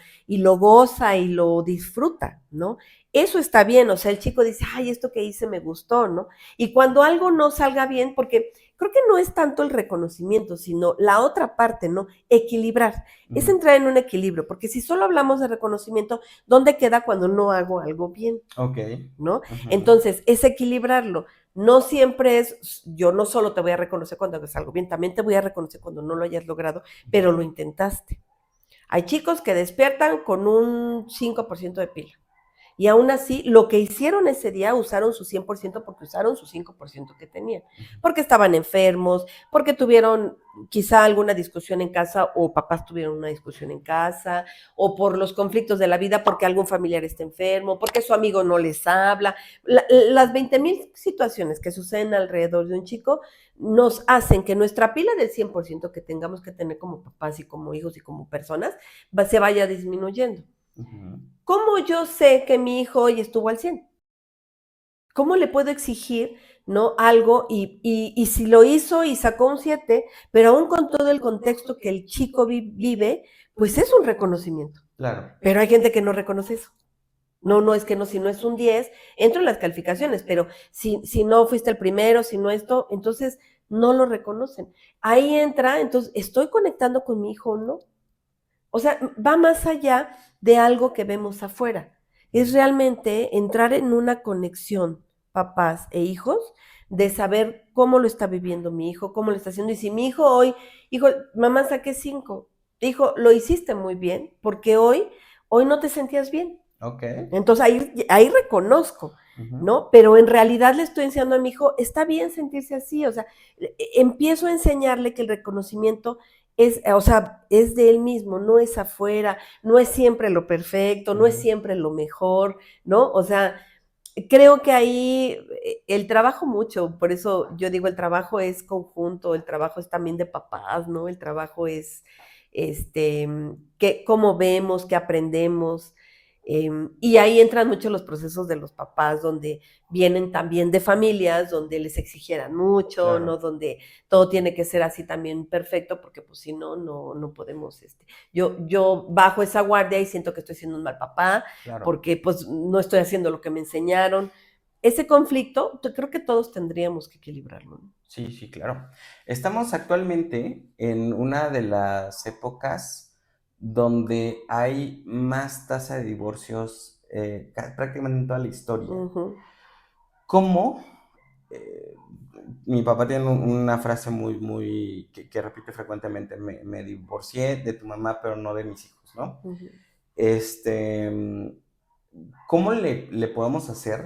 goza y lo disfruta, ¿no? Eso está bien, o sea, el chico dice, ay, esto que hice me gustó, ¿no? Y cuando algo no salga bien, porque creo que no es tanto el reconocimiento, sino la otra parte, ¿no? Equilibrar, es entrar en un equilibrio, porque si solo hablamos de reconocimiento, ¿dónde queda cuando no hago algo bien? Ok. ¿No? Ujú. Entonces, es equilibrarlo. No siempre es, yo no solo te voy a reconocer cuando hagas algo bien, también te voy a reconocer cuando no lo hayas logrado, pero lo intentaste. Hay chicos que despiertan con un 5% de pila. Y aún así, lo que hicieron ese día, usaron su 100% porque usaron su 5% que tenían. Porque estaban enfermos, porque tuvieron quizá alguna discusión en casa o papás tuvieron una discusión en casa, o por los conflictos de la vida, porque algún familiar está enfermo, porque su amigo no les habla. Las 20,000 situaciones que suceden alrededor de un chico nos hacen que nuestra pila del 100% que tengamos que tener como papás y como hijos y como personas se vaya disminuyendo. Ujú. ¿Cómo yo sé que mi hijo hoy estuvo al 100? ¿Cómo le puedo exigir, no, algo y si lo hizo y sacó un 7, pero aún con todo el contexto que el chico vive, pues es un reconocimiento. Claro. Pero hay gente que no reconoce eso. No, no es que no, si no es un 10, entro en las calificaciones, pero si no fuiste el primero, si no esto, entonces no lo reconocen. Ahí entra, entonces, ¿estoy conectando con mi hijo o no? O sea, va más allá de algo que vemos afuera. Es realmente entrar en una conexión, papás e hijos, de saber cómo lo está viviendo mi hijo, cómo lo está haciendo. Y si mi hijo hoy, hijo, mamá saqué 5, hijo, lo hiciste muy bien, porque hoy no te sentías bien. Ok. Entonces ahí reconozco, Ujú. ¿no? Pero en realidad le estoy enseñando a mi hijo, está bien sentirse así, o sea, empiezo a enseñarle que el reconocimiento es, o sea, es de él mismo, no es afuera, no es siempre lo perfecto, no es Ujú. siempre lo mejor, ¿no? O sea, creo que ahí el trabajo mucho, por eso yo digo, el trabajo es conjunto, el trabajo es también de papás, ¿no? El trabajo es, este, que, cómo vemos, qué aprendemos. Y ahí entran mucho los procesos de los papás, donde vienen también de familias, donde les exigieran mucho, Claro, ¿no? Donde todo tiene que ser así también perfecto, porque pues si no, no podemos, yo bajo esa guardia y siento que estoy siendo un mal papá, claro. porque pues no estoy haciendo lo que me enseñaron. Ese conflicto, yo creo que todos tendríamos que equilibrarlo, ¿no? Sí, sí, claro. Estamos actualmente en una de las épocas donde hay más tasa de divorcios prácticamente en toda la historia. Ujú, ¿Cómo? eh, Mi papá tiene una frase que repite frecuentemente, me divorcié de tu mamá, pero no de mis hijos, ¿no? ujú. Este, ¿Cómo le podemos hacer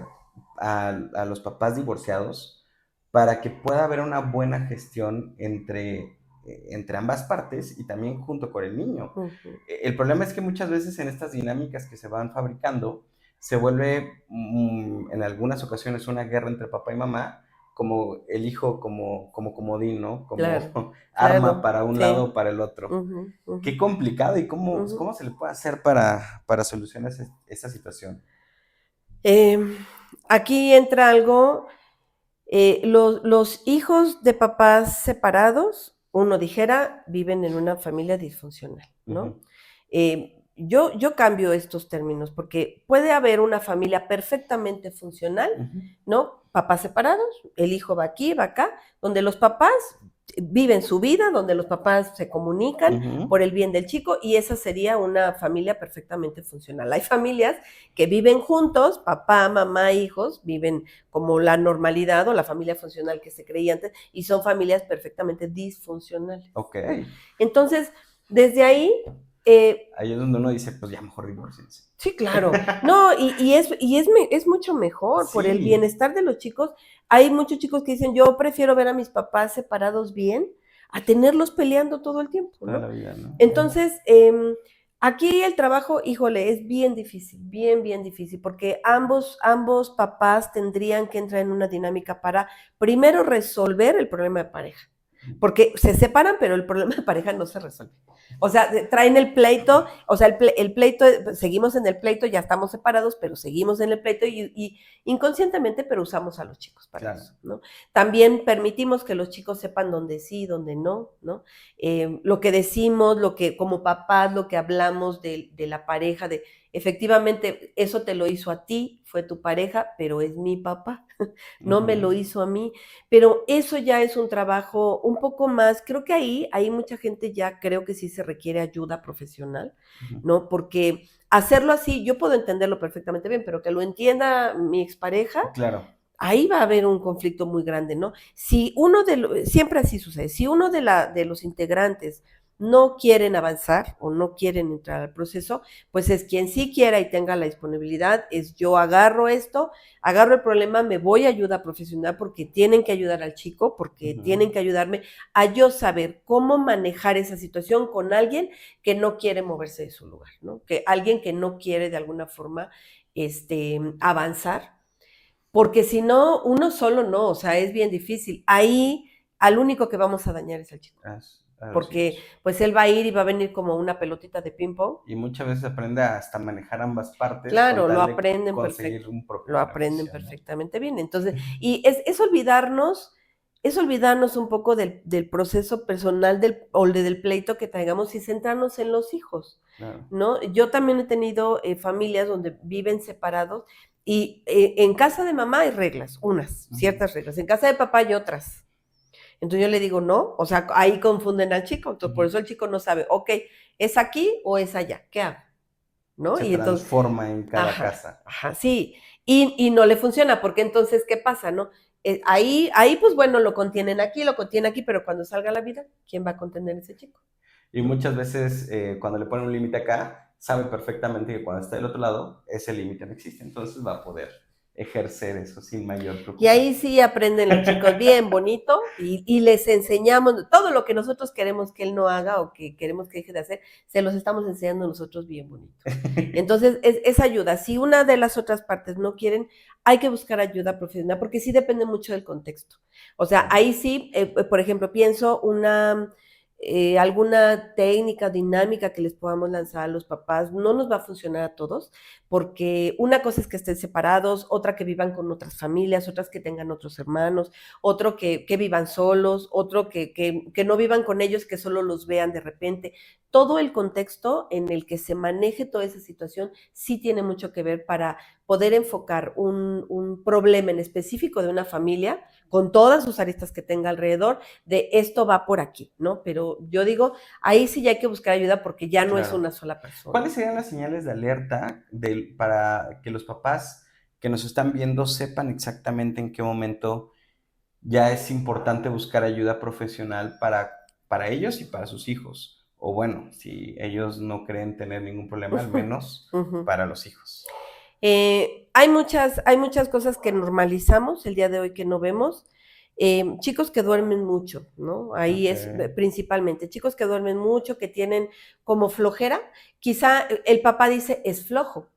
a los papás divorciados para que pueda haber una buena gestión entre ambas partes y también junto con el niño? Ujú. El problema es que muchas veces en estas dinámicas que se van fabricando se vuelve en algunas ocasiones una guerra entre papá y mamá, como el hijo como comodín, ¿no? Como Claro, arma claro, para un lado o sí. para el otro. Ujú, Qué ujú, complicado y ujú. cómo se le puede hacer para solucionar esa situación. Eh, Aquí entra algo, los hijos de papás separados, uno dijera, viven en una familia disfuncional, ¿no? Ujú. Yo cambio estos términos porque puede haber una familia perfectamente funcional, Ujú. ¿no? Papás separados, el hijo va aquí, va acá, donde los papás viven su vida, donde los papás se comunican Ujú. por el bien del chico y esa sería una familia perfectamente funcional. Hay familias que viven juntos, papá, mamá, hijos, viven como la normalidad o la familia funcional que se creía antes y son familias perfectamente disfuncionales, Ok. ¿no? Entonces, desde ahí Ahí es donde uno dice, pues ya mejor divórciense. sí, claro. No, es mucho mejor por el Sí, bienestar de los chicos. Hay muchos chicos que dicen, yo prefiero ver a mis papás separados bien a tenerlos peleando todo el tiempo, toda ¿no? la vida, ¿no? Ujú. Entonces, aquí el trabajo, híjole, es bien difícil, bien difícil, porque ambos papás tendrían que entrar en una dinámica para primero resolver el problema de pareja, porque se separan, pero el problema de pareja no se resuelve. O sea, traen el pleito, o sea, el pleito, seguimos en el pleito, ya estamos separados, pero seguimos en el pleito y inconscientemente, pero usamos a los chicos para Claro. eso, ¿no? También permitimos que los chicos sepan dónde sí, dónde no, ¿no? Lo que decimos, lo que como papás, lo que hablamos de la pareja, de efectivamente, eso te lo hizo a ti, fue tu pareja, pero es mi papá, no me lo hizo a mí. Pero eso ya es un trabajo un poco más, creo que ahí mucha gente ya creo que sí se requiere ayuda profesional, Ujú. ¿no? Porque hacerlo así, yo puedo entenderlo perfectamente bien, pero que lo entienda mi expareja, Claro. ahí va a haber un conflicto muy grande, ¿no? Si uno siempre así sucede, si uno de los integrantes no quieren avanzar o no quieren entrar al proceso, pues es quien sí quiera y tenga la disponibilidad, es yo agarro esto, agarro el problema, me voy a ayuda profesional porque tienen que ayudar al chico, porque tienen que ayudarme a yo saber cómo manejar esa situación con alguien que no quiere moverse de su lugar, ¿no? Que alguien que no quiere de alguna forma avanzar, porque si no, uno solo no, o sea, es bien difícil. Ahí al único que vamos a dañar es al chico, A los porque hijos. pues él va a ir y va a venir como una pelotita de ping pong. Y muchas veces aprende hasta manejar ambas partes con Claro, tal de conseguir un propio lo aprenden beneficio, ¿no? perfectamente bien. Entonces, y es olvidarnos un poco del proceso personal o del pleito que traigamos y centrarnos en los hijos, Claro. ¿no? Yo también he tenido familias donde viven separados y en casa de mamá hay reglas, unas, ciertas reglas, en casa de papá hay otras. Entonces yo le digo, no, o sea, ahí confunden al chico, entonces por eso el chico no sabe, ok, ¿es aquí o es allá? ¿Qué hago? ¿No? Se Y entonces, transforma en cada ajá, casa. ajá, sí. Y no le funciona, porque entonces, ¿qué pasa, no? Ahí, pues bueno, lo contienen aquí, pero cuando salga a la vida, ¿quién va a contener a ese chico? Y ¿No? muchas veces cuando le ponen un límite acá, sabe perfectamente que cuando está del otro lado, ese límite no existe. Entonces va a poder ejercer eso sin mayor Y ahí preocupación. sí aprenden los chicos bien bonito y les enseñamos todo lo que nosotros queremos que él no haga o que queremos que deje de hacer, se los estamos enseñando nosotros bien bonito. Entonces, es ayuda. Si una de las otras partes no quieren, hay que buscar ayuda profesional, porque sí depende mucho del contexto. O sea, ahí sí, por ejemplo, pienso alguna técnica dinámica que les podamos lanzar a los papás, no nos va a funcionar a todos, porque una cosa es que estén separados, otra que vivan con otras familias, otras que tengan otros hermanos, otro que vivan solos, otro que no vivan con ellos, que solo los vean de repente. Todo el contexto en el que se maneje toda esa situación sí tiene mucho que ver para poder enfocar un problema en específico de una familia con todas sus aristas que tenga alrededor, de esto va por aquí, ¿no? Pero yo digo, ahí sí ya hay que buscar ayuda porque ya no es Claro. una sola persona. ¿Cuáles serían las señales de alerta para que los papás que nos están viendo sepan exactamente en qué momento ya es importante buscar ayuda profesional para ellos y para sus hijos? O bueno, si ellos no creen tener ningún problema, al menos para los hijos. Hay muchas cosas que normalizamos el día de hoy que no vemos. Chicos que duermen mucho, ¿no? Ahí es Ok. principalmente, chicos que duermen mucho, que tienen como flojera. Quizá el papá dice es flojo,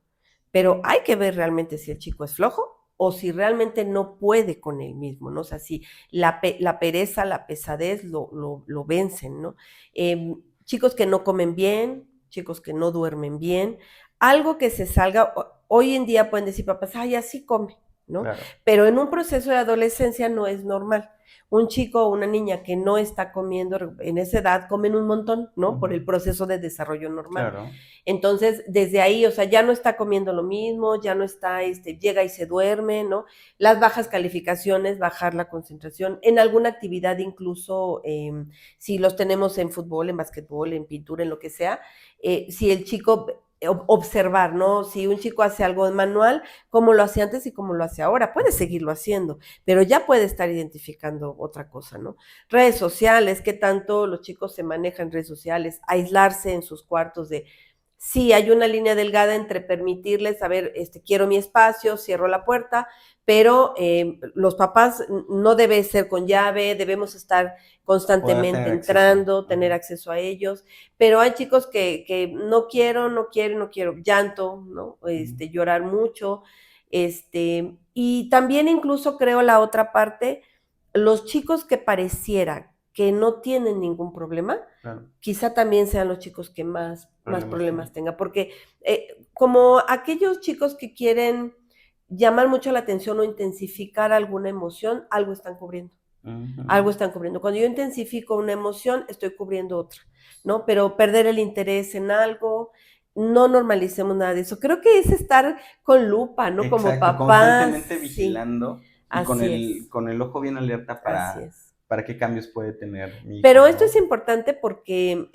pero hay que ver realmente si el chico es flojo o si realmente no puede con él mismo, ¿no? O sea, si la pereza, la pesadez lo vencen, ¿no? Chicos que no comen bien, chicos que no duermen bien, algo que se salga, hoy en día pueden decir papás, ay, así come, ¿no? Claro. Pero en un proceso de adolescencia no es normal. Un chico o una niña que no está comiendo en esa edad comen un montón, ¿no? Por el proceso de desarrollo normal. Claro. Entonces, desde ahí, o sea, ya no está comiendo lo mismo, ya no está, llega y se duerme, ¿no? Las bajas calificaciones, bajar la concentración, en alguna actividad incluso, si los tenemos en fútbol, en básquetbol, en pintura, en lo que sea, si el chico observar, ¿no? Si un chico hace algo manual, cómo lo hace antes y cómo lo hace ahora, puede seguirlo haciendo, pero ya puede estar identificando otra cosa, ¿no? Redes sociales, qué tanto los chicos se manejan en redes sociales, aislarse en sus cuartos de sí, hay una línea delgada entre permitirles, a ver, quiero mi espacio, cierro la puerta, pero los papás no debe ser con llave, debemos estar Poder constantemente tener acceso. entrando, tener acceso a ellos, pero hay chicos que no quiero, no quiero, no quiero, llanto, ¿no? Llorar mucho, y también incluso creo la otra parte, los chicos que pareciera que no tienen ningún problema, Claro. quizá también sean los chicos que más Problemas problemas tienen. tengan, porque como aquellos chicos que quieren llamar mucho la atención o intensificar alguna emoción, algo están cubriendo. Algo Ujú. están cubriendo. Cuando yo intensifico una emoción, estoy cubriendo otra, ¿no? Pero perder el interés en algo, no normalicemos nada de eso. Creo que es estar con lupa, ¿no? Como Exacto, papás, constantemente sí, vigilando y así es, con el ojo bien alerta así es. para qué cambios puede tener mi hijo, Pero esto es ¿no? importante porque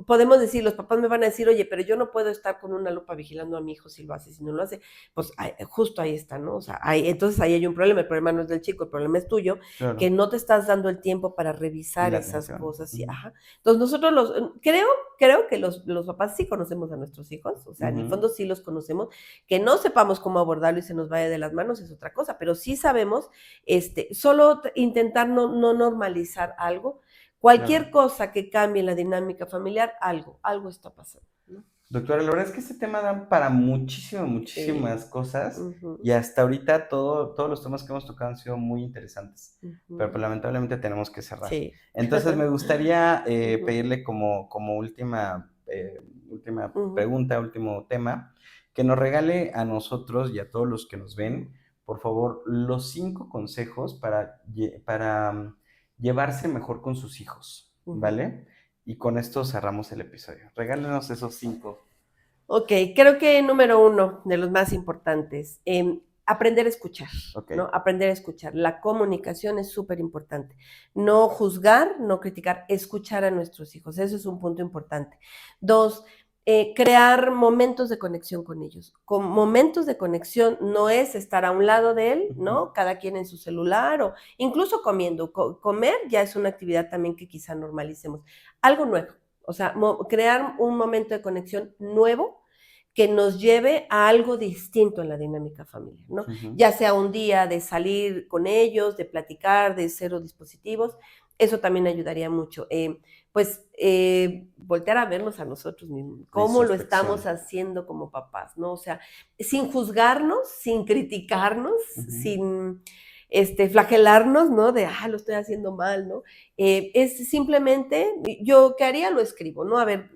podemos decir, los papás me van a decir, oye, pero yo no puedo estar con una lupa vigilando a mi hijo si lo hace, si no lo hace. Pues justo ahí está, ¿no? O sea, entonces ahí hay un problema. El problema no es del chico, el problema es tuyo, que Claro, no te estás dando el tiempo para y revisar la esas atención. cosas. Y, Ujú, ajá. Entonces nosotros creo que los papás sí conocemos a nuestros hijos, o sea, en el ujú, fondo sí los conocemos. Que no sepamos cómo abordarlo y se nos vaya de las manos es otra cosa, pero sí sabemos, solo intentar no normalizar algo. Cualquier claro. cosa que cambie la dinámica familiar, algo está pasando, ¿no? Doctora, la verdad es que este tema da para Sí. muchísimas cosas Ujú, y hasta ahorita todos los temas que hemos tocado han sido muy interesantes, pero pues ujú. lamentablemente tenemos que cerrar. Sí. Entonces me gustaría Ujú, pedirle como última ujú, pregunta, último tema, que nos regale a nosotros y a todos los que nos ujú, ven, por favor, los 5 consejos para llevarse mejor con sus hijos, ujú. ¿vale? Y con esto cerramos el episodio. Regálenos esos 5. Ok, creo que número uno de los más importantes, aprender a escuchar, Ok. ¿no? Aprender a escuchar. La comunicación es súper importante. No juzgar, no criticar, escuchar a nuestros hijos. Eso es un punto importante. Dos, crear momentos de conexión con ellos. Con momentos de conexión no es estar a un lado de él, Ujú. ¿no? Cada quien en su celular o incluso comiendo. Comer ya es una actividad también que quizá normalicemos. Algo nuevo. O sea, crear un momento de conexión nuevo que nos lleve a algo distinto en la dinámica familiar, ¿no? Ujú. Ya sea un día de salir con ellos, de platicar, de cero dispositivos, eso también ayudaría mucho. Voltear a vernos a nosotros mismos, La cómo lo estamos introspección. haciendo como papás, ¿no? O sea, sin juzgarnos, sin criticarnos, Ujú. sin flagelarnos, ¿no? De, lo estoy haciendo mal, ¿no? Es simplemente, yo, ¿qué haría? Lo escribo, ¿no? A ver,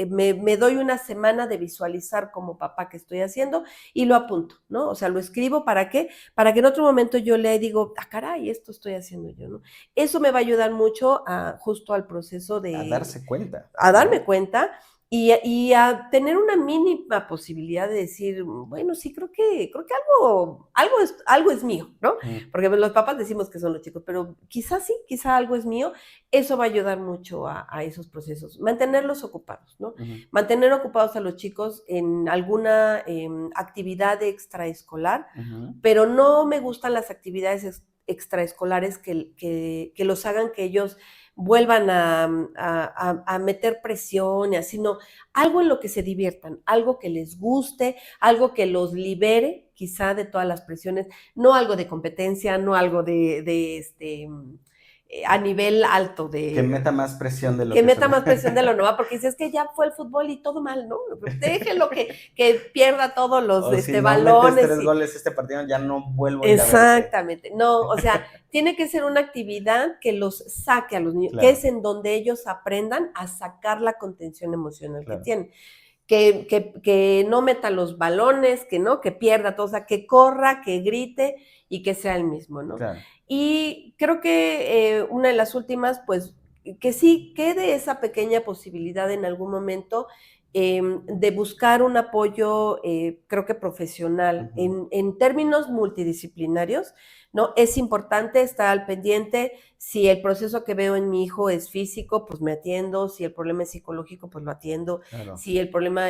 me doy una semana de visualizar como papá que estoy haciendo y lo apunto, ¿no? O sea, lo escribo, ¿para qué? Para que en otro momento yo le digo, caray, esto estoy haciendo yo, ¿no? Eso me va a ayudar mucho justo al proceso A darse cuenta, a darme ¿no? cuenta y a tener una mínima posibilidad de decir, bueno, sí, creo que algo es mío, ¿no? Mm, Porque los papás decimos que son los chicos, pero quizás sí, quizá algo es mío. Eso va a ayudar mucho a esos procesos. Mantenerlos ocupados, ¿no? ujú. Mantener ocupados a los chicos en alguna actividad extraescolar, Ujú. pero no me gustan las actividades extraescolares que los hagan que ellos vuelvan a meter presión y así, no, algo en lo que se diviertan, algo que les guste, algo que los libere quizá de todas las presiones, no algo de competencia, no algo a nivel alto Que meta más presión de lo que que meta se más presión de lo nuevo, porque dices que ya fue el fútbol y todo mal, ¿no? Déjenlo que pierda todos los O si no metes balones 3 y goles este partido, ya no vuelvo a ir a verte. exactamente. No, o sea, tiene que ser una actividad que los saque a los niños, que es Claro, en donde ellos aprendan a sacar la contención emocional que claro. tienen. Que no meta los balones, que no, que pierda todo, o sea, que corra, que grite y que sea el mismo, ¿no? Claro. Y creo que una de las últimas, pues, que sí quede esa pequeña posibilidad en algún momento de buscar un apoyo, creo que profesional, Ujú. en términos multidisciplinarios, ¿no? Es importante estar al pendiente. Si el proceso que veo en mi hijo es físico, pues me atiendo. Si el problema es psicológico, pues lo atiendo. Claro. Si el problema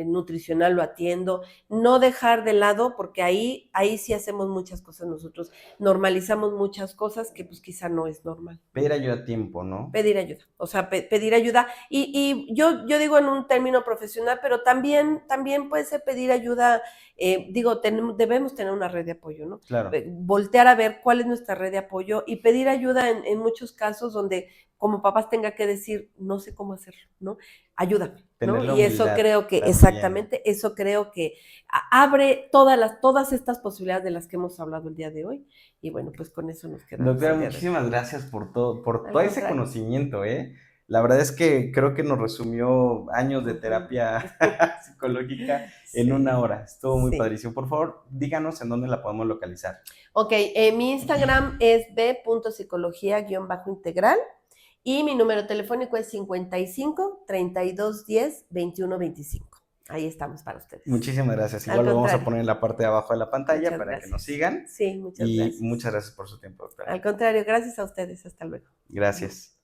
nutricional, lo atiendo. No dejar de lado, porque ahí sí hacemos muchas cosas nosotros. Normalizamos muchas cosas que pues quizá no es normal, ¿no? Pedir ayuda a tiempo, ¿no? Pedir ayuda, o sea, pedir ayuda. Y yo digo en un término término profesional, pero también puede ser pedir ayuda, debemos tener una red de apoyo, ¿no? Claro. Voltear a ver cuál es nuestra red de apoyo y pedir ayuda en muchos casos donde como papás tenga que decir, no sé cómo hacerlo, ¿no? Ayúdame, Tener ¿no? la Y eso humildad creo que, también. exactamente, eso creo que abre todas estas posibilidades de las que hemos hablado el día de hoy. Y bueno, pues con eso nos quedamos. Doctora, el día de hoy. muchísimas gracias por todo Al ese contrario. conocimiento, ¿eh? La verdad es que creo que nos resumió años de Ujú. terapia psicológica en Sí, 1 hora. Estuvo muy sí. padrísimo. Por favor, díganos en dónde la podemos localizar. Ok, mi Instagram es b.psicología_integral y mi número telefónico es 55 32 10 21 25. Ahí estamos para ustedes. Muchísimas gracias. Al Igual lo vamos a contrario. poner en la parte de abajo de la pantalla Muchas para que nos gracias. sigan. Sí, muchas Y gracias. muchas gracias por su tiempo, doctora. Al contrario, gracias a ustedes. Hasta luego. Gracias.